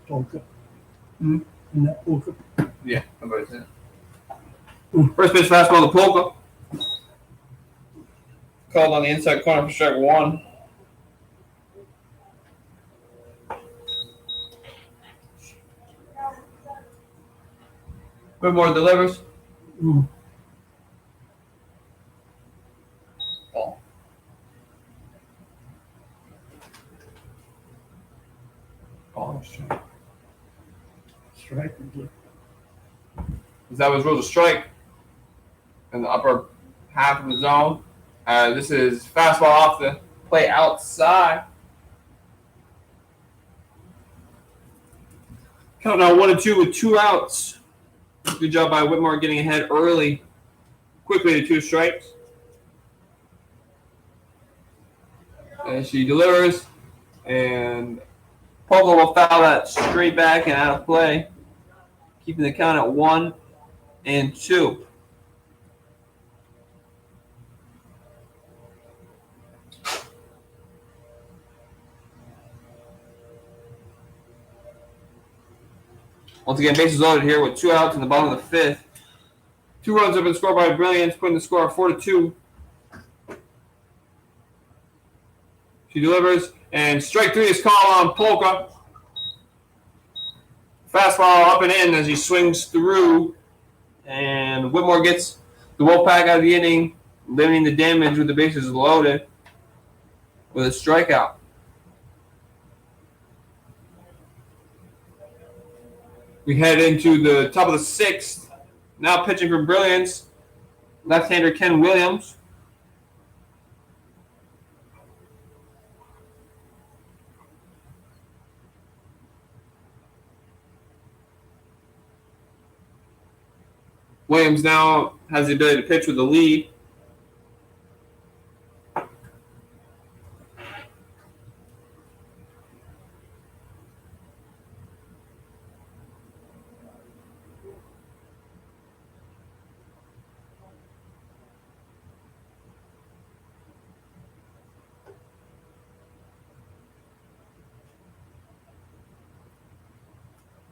Polka. Isn't that Polka? Yeah, nobody's in. First pitch fastball to Polka. Called on the inside corner for strike 1. Whitmore delivers. Ball. Ball. Strike again. That was ruled a strike in the upper half of the zone. This is fastball off the plate outside. Count now 1-2 with 2 outs. Good job by Whitmore getting ahead early, quickly to 2 strikes. And she delivers, and Polka will foul that straight back and out of play, keeping the count at 1-2. Once again, bases loaded here with 2 outs in the bottom of the 5th. 2 runs have been scored by Brilliance, putting the score at 4-2. She delivers, and strike 3 is called on Polka. Fastball up and in as he swings through, and Whitmore gets the Wolfpac out of the inning, limiting the damage with the bases loaded with a strikeout. We head into the top of the 6th. Now pitching for Brilliance, left-hander Ken Williams. Williams now has the ability to pitch with the lead.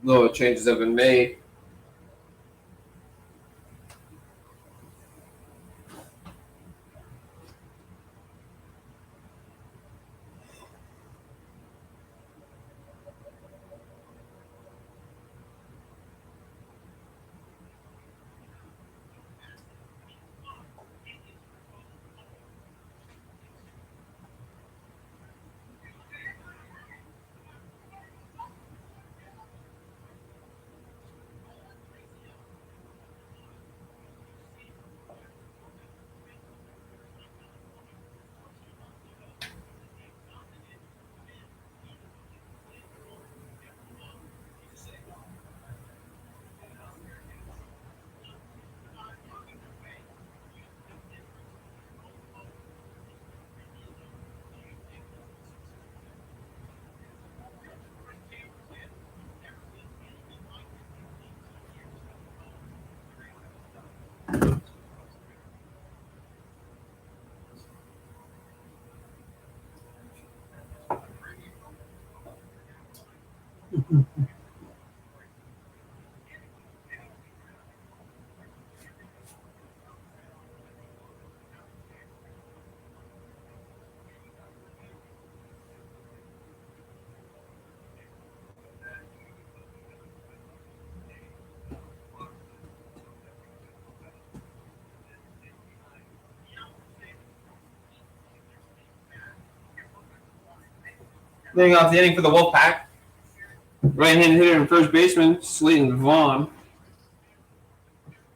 No changes have been made. Leading off the inning for the Wolfpac, right-handed hitter and first baseman, Slayton Vaughn.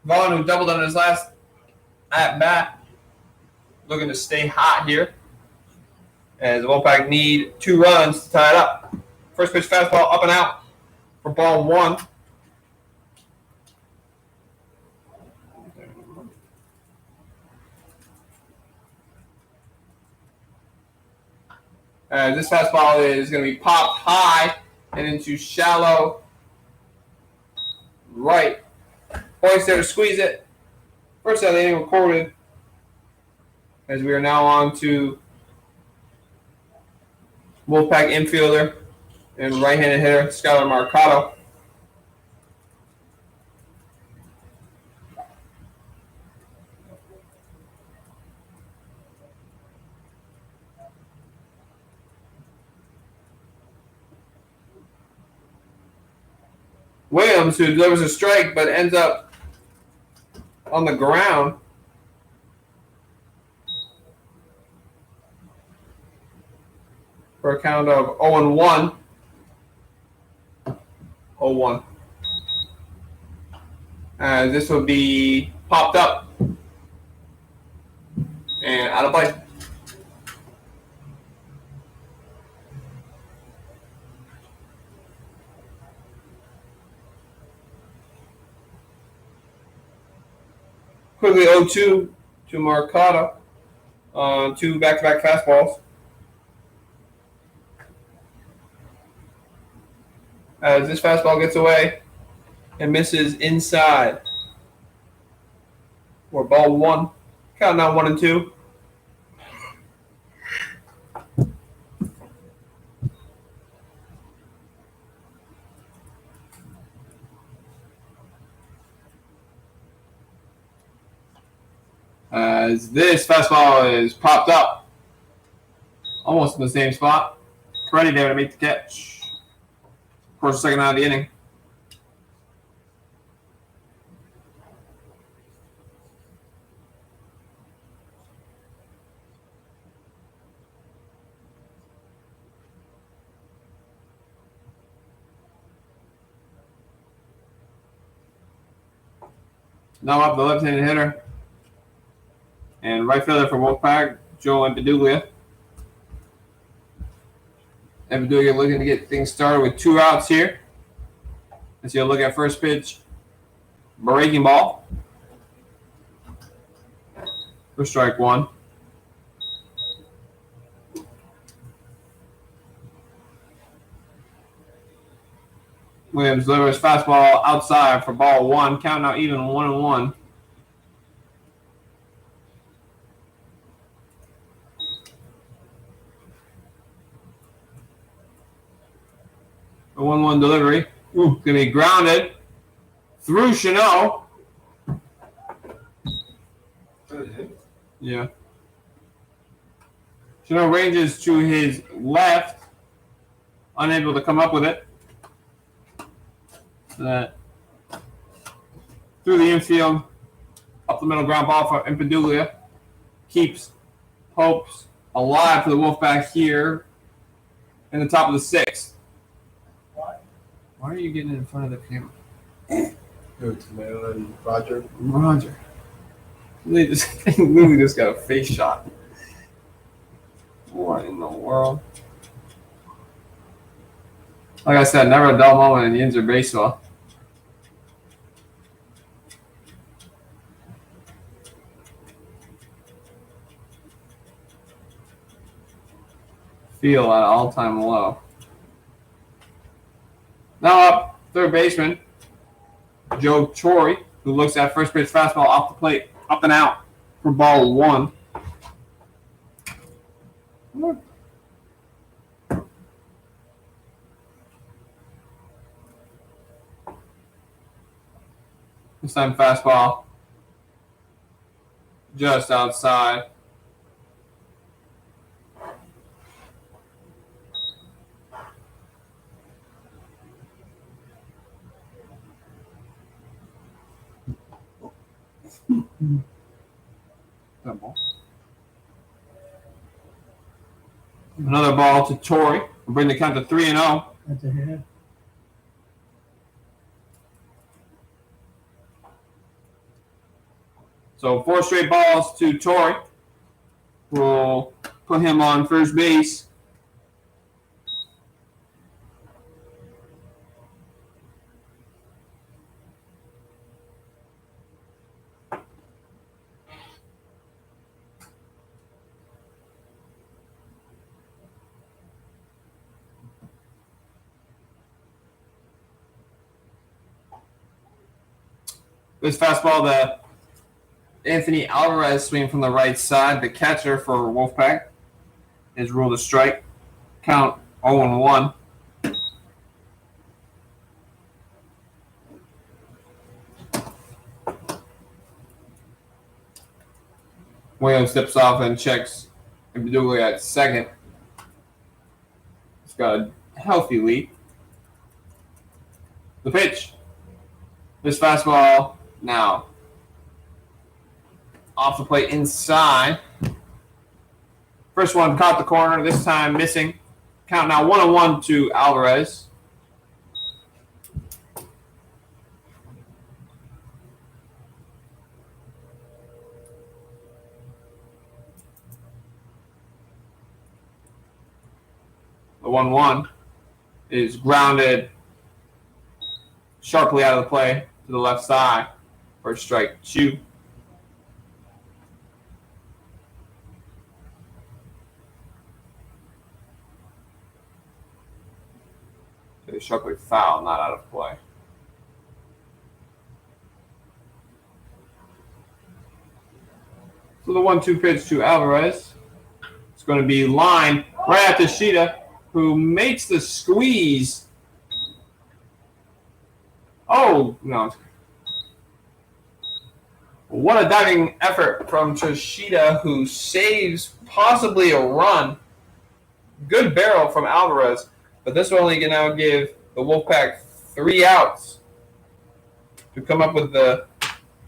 Vaughn, who doubled on his last at-bat, looking to stay hot here, as the Wolfpac need 2 runs to tie it up. First pitch fastball up and out for ball 1. This fastball is going to be popped high and into shallow right. Points there to squeeze it. First out of the inning recorded, as we are now on to Wolfpac infielder and right-handed hitter Skylar Marcato. Williams, who delivers a strike but ends up on the ground. For a count of 0-1. 0-1. This will be popped up and out of play. Quickly 0-2 to Marcato on 2 back-to-back fastballs. As this fastball gets away and misses inside. For ball 1. Count now 1-2. As this fastball is popped up, almost in the same spot. Ready there to make the catch. Of course, second out of the inning. Now up the left-handed hitter and right fielder for Wolfpac, Joe Empeduglia. Empeduglia looking to get things started with 2 outs here. As you look at first pitch, breaking ball for strike 1. Williams delivers fastball outside for ball 1. Count now even 1-1. A 1-1 delivery. Going to be grounded through Chanot. Yeah. Chanot ranges to his left, unable to come up with it. That through the infield, up the middle ground ball for Empeduglia. Keeps hopes alive for the Wolfpack here in the top of the 6th. Why are you getting in front of the camera? Who, Tomato and Roger? Roger. They literally just got a face shot. What in the world? Like I said, never a dull moment in the Yinzer baseball. Feel at all-time low. Now up, third baseman, Joe Torrey, who looks at first pitch fastball off the plate, up and out for ball 1. This time fastball just outside. Another ball to Torrey. We'll bring the count to 3-0. That's a hit. So 4 straight balls to Torrey. We'll put him on first base. This fastball to Anthony Alvarez swing from the right side. The catcher for Wolfpac is ruled a strike. Count 0-1. Williams steps off and checks Empeduglia at second. He's got a healthy lead. The pitch. This fastball now off the plate inside. First one caught the corner, this time missing. Count now 1-1 to Alvarez. The 1-1 is grounded sharply out of the play to the left side for strike 2. It's sharply foul, not out of play. So the 1-2 pitch to Alvarez. It's going to be lined right at Tashida, who makes the squeeze. Oh, no. What a diving effort from Toshida, who saves possibly a run. Good barrel from Alvarez, but this will only now give the Wolfpac 3 outs to come up with the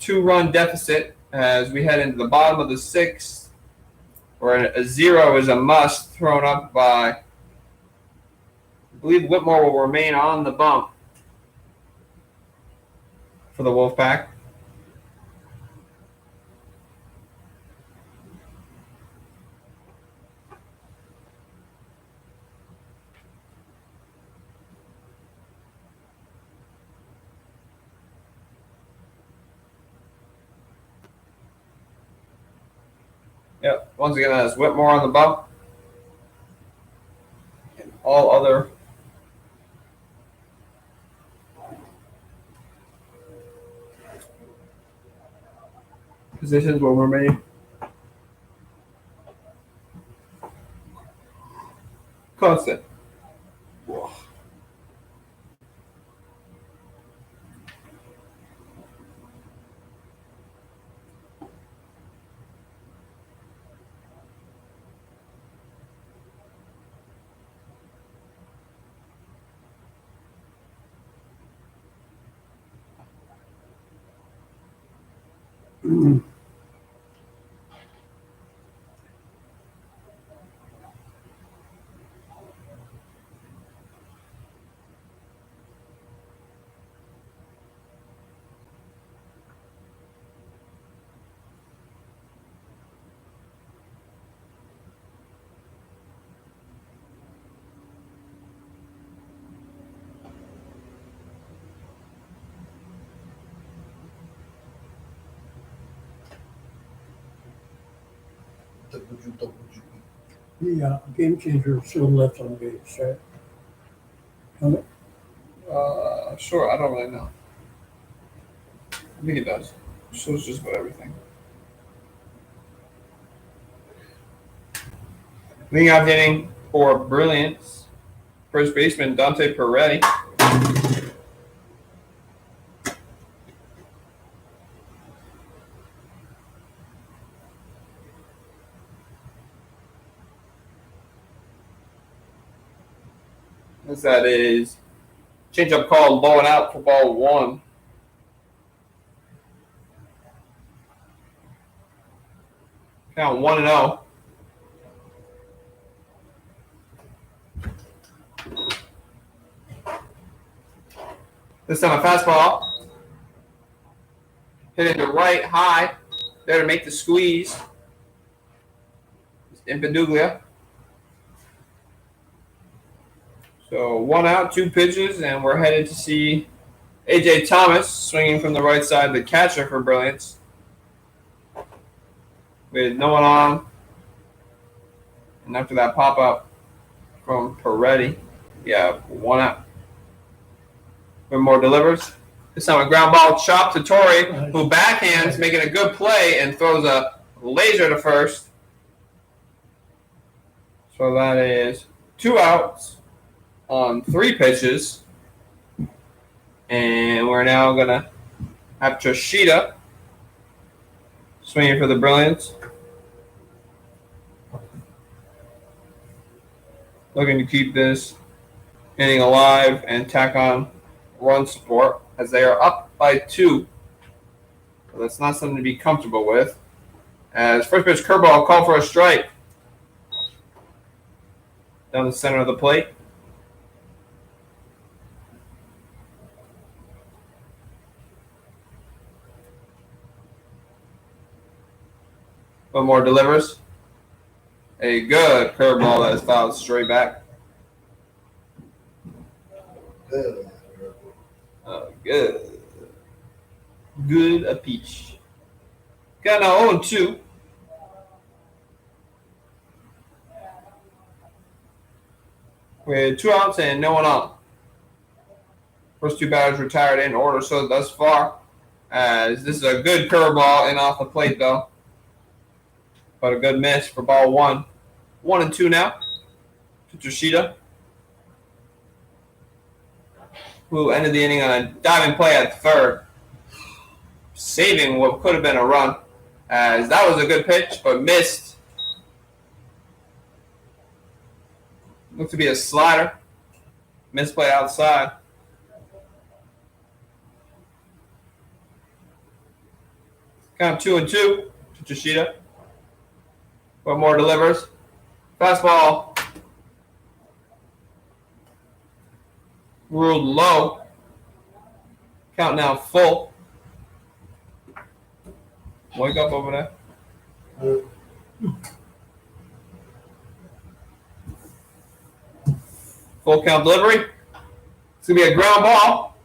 2-run deficit as we head into the bottom of the 6th, where a 0 is a must, thrown up by, I believe Whitmore will remain on the bump for the Wolfpac. Yep, once again, that's Whitmore on the bump. And all other positions will remain constant. The game changer still left on base, right? Sure, I don't really know. I think it does. It shows just about everything. Leading off the inning for Brilliance, first baseman Dante Peretti. As that is changeup call low and out for ball 1. Count 1-0. This time a fastball. Hit into right high. There to make the squeeze. Impeduglia. So 1 out, 2 pitches, and we're headed to see A.J. Thomas swinging from the right side, the catcher for Brilliance. With no one on. And after that pop-up from Peretti, yeah, 1 out. Whitmore delivers. This time a ground ball chop to Torrey, who backhands, making a good play, and throws a laser to first. So that is 2 outs on 3 pitches. And we're now going to have Toshida swinging for the Brilliance. Looking to keep this inning alive and tack on run support as they are up by 2. So that's not something to be comfortable with. As first pitch curveball, call for a strike. Down the center of the plate. Whitmore delivers. A good curveball that is fouled straight back. Good. Good a peach. Got now 0-2. With 2 outs and no one on. First 2 batters retired in order so thus far. As this is a good curveball in off the plate though. But a good miss for ball 1. 1-2 now to Toshida, who ended the inning on a diving play at third. saving what could have been a run, as that was a good pitch, but missed. Looked to be a slider. Misplay outside. Count 2-2 to Yoshida. Whitmore delivers. Fastball. Ruled low. Count now full. Wake up over there. Full count delivery. It's going to be a ground ball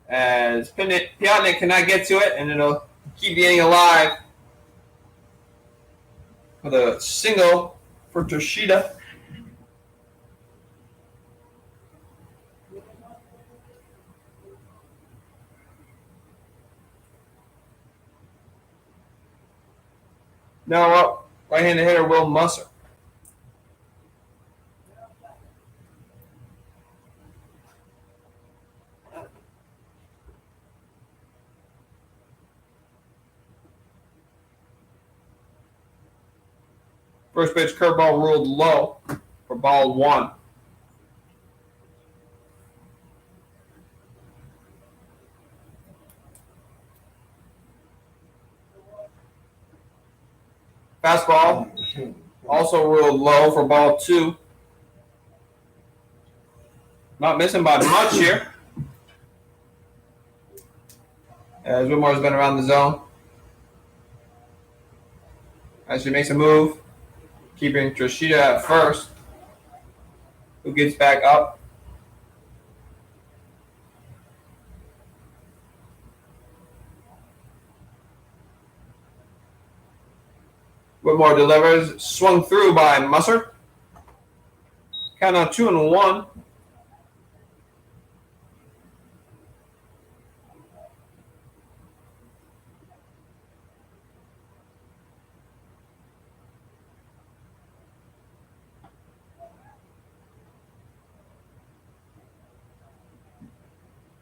as Piotnik cannot get to it, and it'll keep the inning alive with a single for Yoshida. Now up, right-handed hitter Will Musser. First pitch curveball ruled low for ball 1. Fastball also ruled low for ball 2. Not missing by much here, as Whitmore's been around the zone. As he makes a move, keeping Yoshida at first, who gets back up. Whitmore delivers, swung through by Musser. Count now 2-1.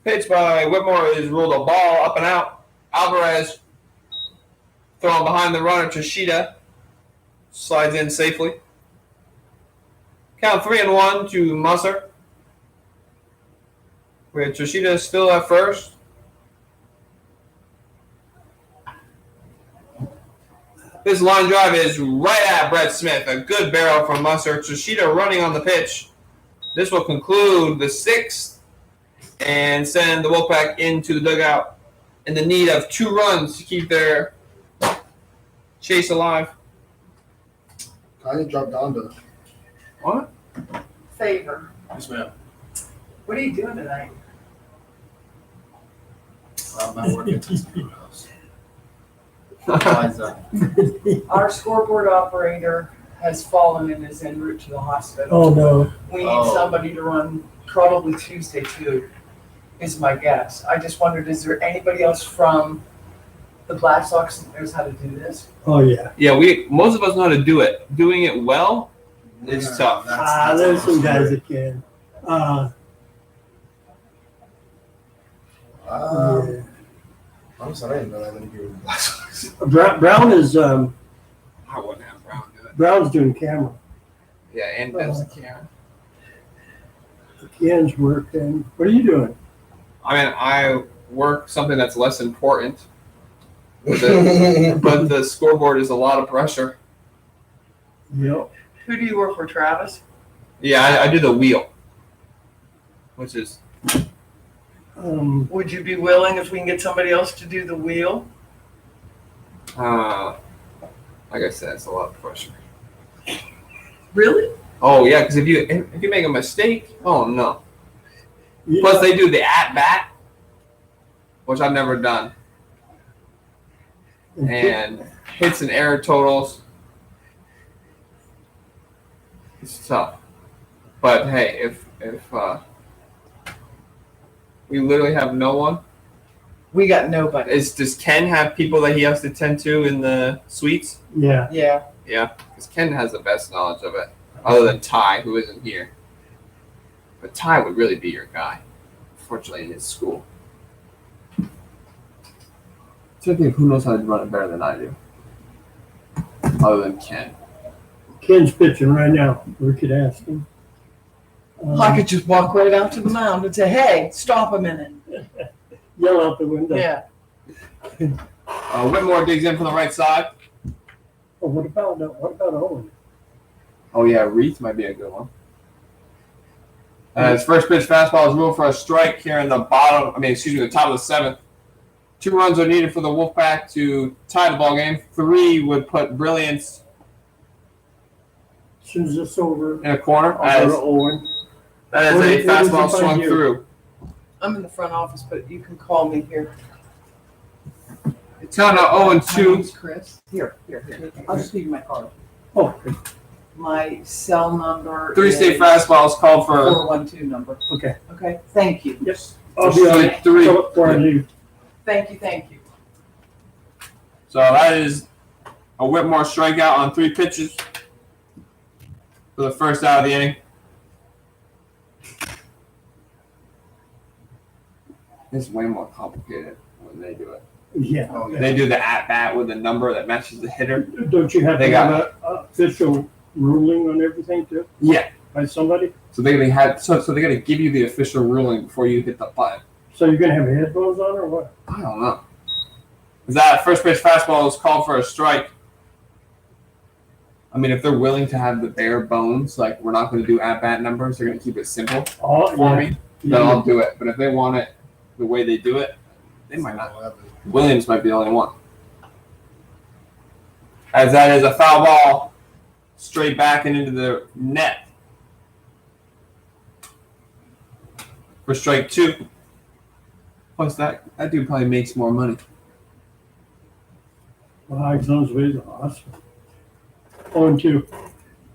Pitch by Whitmore is ruled a ball, up and out. Alvarez throwing behind the runner, Yoshida slides in safely. Count 3-1 to Musser, with Yoshida still at first. This line drive is right at Brett Smith. A good barrel from Musser. Yoshida running on the pitch. This will conclude the 6th and send the Wolfpac into the dugout in the need of 2 runs to keep their chase alive. I didn't drop down to. What? Favor. Yes, ma'am. What are you doing tonight? I'm not working at the schoolhouse. Why is that? Our scoreboard operator has fallen and is en route to the hospital. Oh, no. We need somebody to run probably Tuesday too, is my guess. I just wondered, is there anybody else from the Black Sox that knows how to do this? Oh, yeah. Yeah, most of us know how to do it. Doing it well is tough. There's some guys that can. Yeah. Honestly, I didn't know that many people in Black Sox. Brown is I wouldn't have Brown do it. Brown's doing camera. Yeah, and does the camera. Ken's work. And what are you doing? I mean, I work something that's less important, but the scoreboard is a lot of pressure. Yep. Who do you work for, Travis? Yeah, I do the wheel, which is Would you be willing if we can get somebody else to do the wheel? like I said, it's a lot of pressure. Really? Oh yeah, because if you make a mistake, oh no. Yeah. Plus they do the at bat, which I've never done, and hits and error totals. It's tough, but hey, if we literally have no one, We got nobody. does Ken have people that he has to tend to in the suites? Yeah. Yeah. Yeah, because Ken has the best knowledge of it, other than Ty, who isn't here. But Ty would really be your guy, unfortunately, in his school. trying to think of who knows how to run it better than I do, other than Ken. Ken's pitching right now. We could ask him. I could just walk right out to the mound and say, hey, stop a minute. Yell out the window. Yeah. Whitmore digs in from the right side. Oh, what about Owen? Oh yeah, Reith might be a good one. His first pitch fastball is ruled for a strike here in the the top of the seventh. 2 runs are needed for the Wolfpac to tie the ball game. 3 would put Brilliance As soon as it's over, in a corner. I'll go to Owen. That is What a is- what is fastball it by swung you? through. I'm in the front office, but you can call me here. It's down to 0-2. My name's Chris. Here. I'll just give you my card. Oh, My cell number 3-state is fastballs called for 412 number. okay. Okay, thank you. Yes. I'll be on it. strike 3. Before I leave. Thank you. So that is a Whitmore strikeout on 3 pitches for the first out of the inning. It's way more complicated when they do it. Yeah. Oh, yeah. They do the at-bat with a number that matches the hitter. Don't you have They to got have an official ruling on everything too Yeah. by somebody? So they got to give you the official ruling before you hit the button. So you're gonna have headphones on or what? I don't know. Is that first pitch fastball is called for a strike? I mean, if they're willing to have the bare bones, like we're not going to do at-bat numbers, they're going to keep it simple Oh, for yeah. me, then I'll do it. But if they want it the way they do it, they might not. Williams might be the only one. As that is a foul ball straight back and into the net for strike 2. Plus, that dude probably makes more money. Well, Alexander's ways are awesome. 0-2.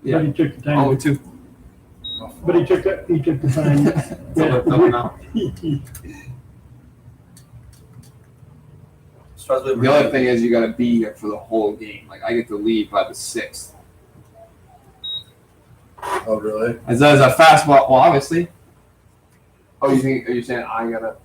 Yeah. But he took the time. Oh, 2. But he took the time. The other thing is you got to be here for the whole game. Like I get to leave by the 6th. Oh, really? As that is a fastball. Well, obviously. Oh, are you saying I gotta?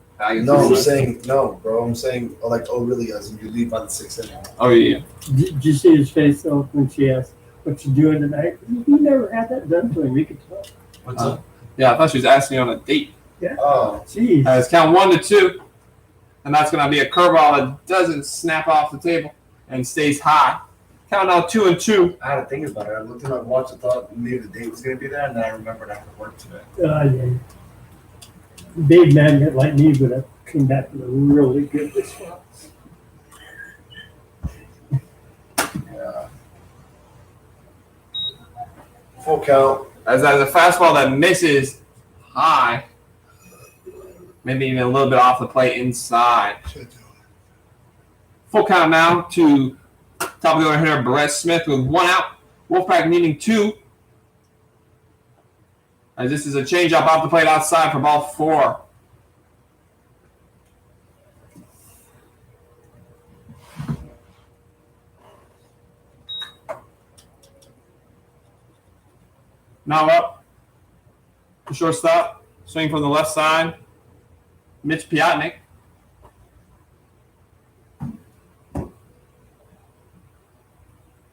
No, I'm saying no, bro. I'm saying really? As in you leave by the 6th inning. Oh yeah. Did you see his face though when she asked, "What you doing tonight?" He never had that done to him. He could tell. What's up? Yeah, I thought she was asking you on a date. Yeah. Oh, Jeez. It's count 1-2, and that's gonna be a curveball that doesn't snap off the table and stays high. Count now 2-2. I had to think about it. I looked at my watch. I thought maybe the date was gonna be there, and then I remembered I had to work today. Yeah. Dave Magnet like me, but I came back with a really good response. Yeah. Full count. As that is a fastball that misses high, maybe even a little bit off the plate inside. Full count now to top of the order hitter Brett Smith with 1 out. Wolfpac needing 2. As this is a changeup off the plate outside for ball 4. Now up. The shortstop. Swing from the left side. Mitch Piotnik.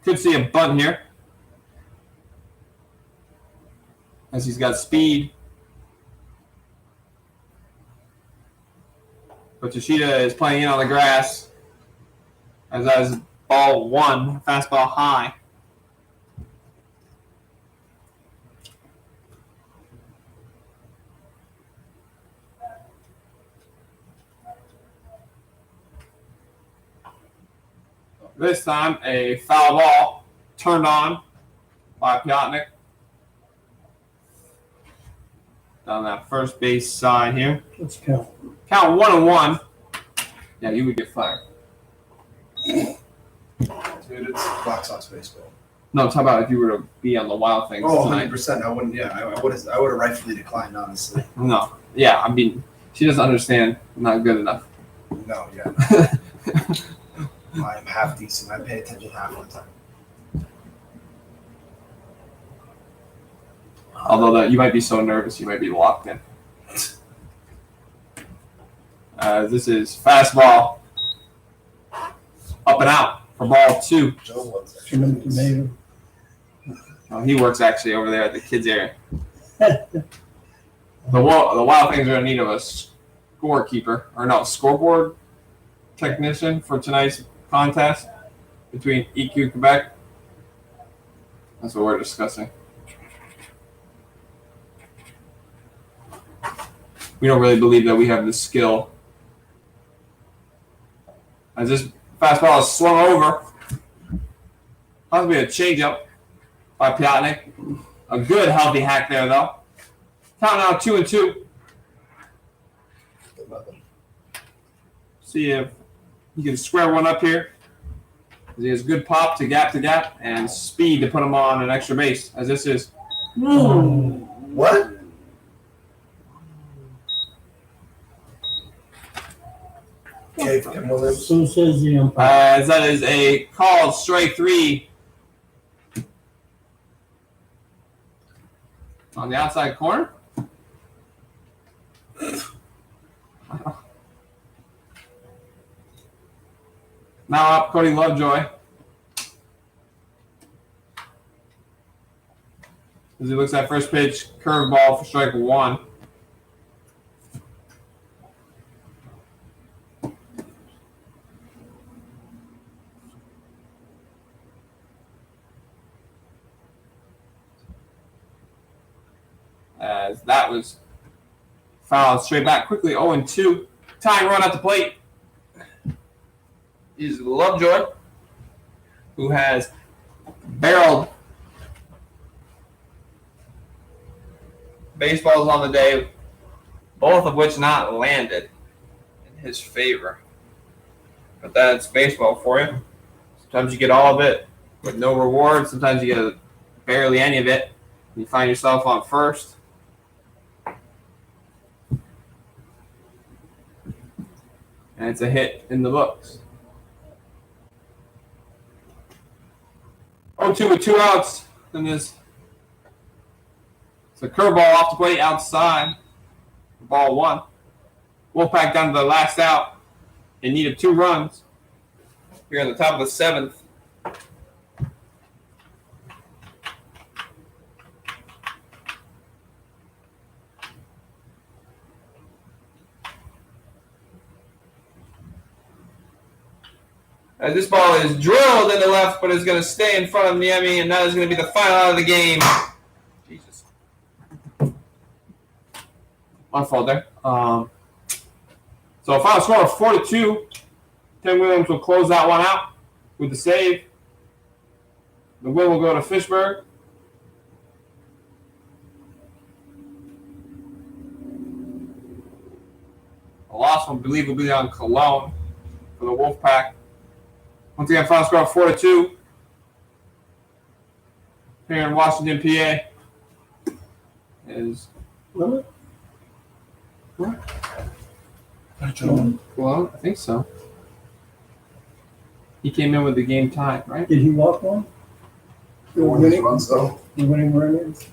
Could see a bunt here. As he's got speed. But Yoshida is playing in on the grass. As that is ball 1, fastball high. This time, a foul ball turned on by Piotnik. Down that first base side here. Let's count. Count 1-1. Yeah, you would get fired. Dude, it's Black Sox baseball. No, talk about if you were to be on the Wild Things Oh, tonight. 100%. I wouldn't. Yeah, I would have rightfully declined, honestly. No. Yeah, I mean, she doesn't understand. I'm not good enough. No, yeah. I'm half decent. I pay attention half the time. Although you might be so nervous, you might be locked in. This is fastball. up and out for ball 2. Joe wants that. Tomato. Oh, he works actually over there at the kids area. The Wild Things are going to need of a scorekeeper, or no, scoreboard technician for tonight's contest between EQ Quebec. That's what we're discussing. We don't really believe that we have the skill. As this fastball is swung over, possibly a changeup by Piotnik. A good healthy hack there though. Count now 2-2. See if he can square one up here. He has good pop to gap and speed to put him on an extra base. As this is What? Okay, for Kim Williams. So says the umpire. as that is a called strike 3 on the outside corner. Now up Cody Lovejoy. As he looks at first pitch, curveball for strike 1. As that was fouled straight back quickly, 0-2. Tying run at the plate is Lovejoy, who has barreled baseballs on the day, both of which not landed in his favor. But that's baseball for you. Sometimes you get all of it with no reward. Sometimes you get barely any of it. You find yourself on first. And it's a hit in the books. 0-2 with 2 outs. And this. It's a curveball off the plate outside. Ball 1. Wolfpac down to the last out. In need of 2 runs. Here on the top of the 7th. As this ball is drilled in the left, but it's going to stay in front of Niemi, and that is going to be the final out of the game. Jesus. My fault there. So a final score of 4-2. Tim Williams will close that one out with the save. The win will go to Fishburg. A loss will believe will be on Cologne for the Wolfpac. Once again, final score of 4-2. Here in Washington, PA. Is Really? Cologne? I think so. He came in with the game tied, right? Did he walk one? The winning runs though. The winning run is?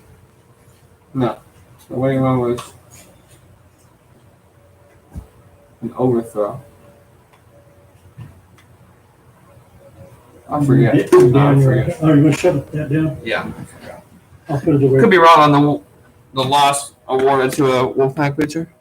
No. The winning run was an overthrow. I forget. Did No, I down forget. there. Oh, you want to shut that down? Yeah. I'll put it away. Could be wrong on the loss awarded to a Wolfpac pitcher.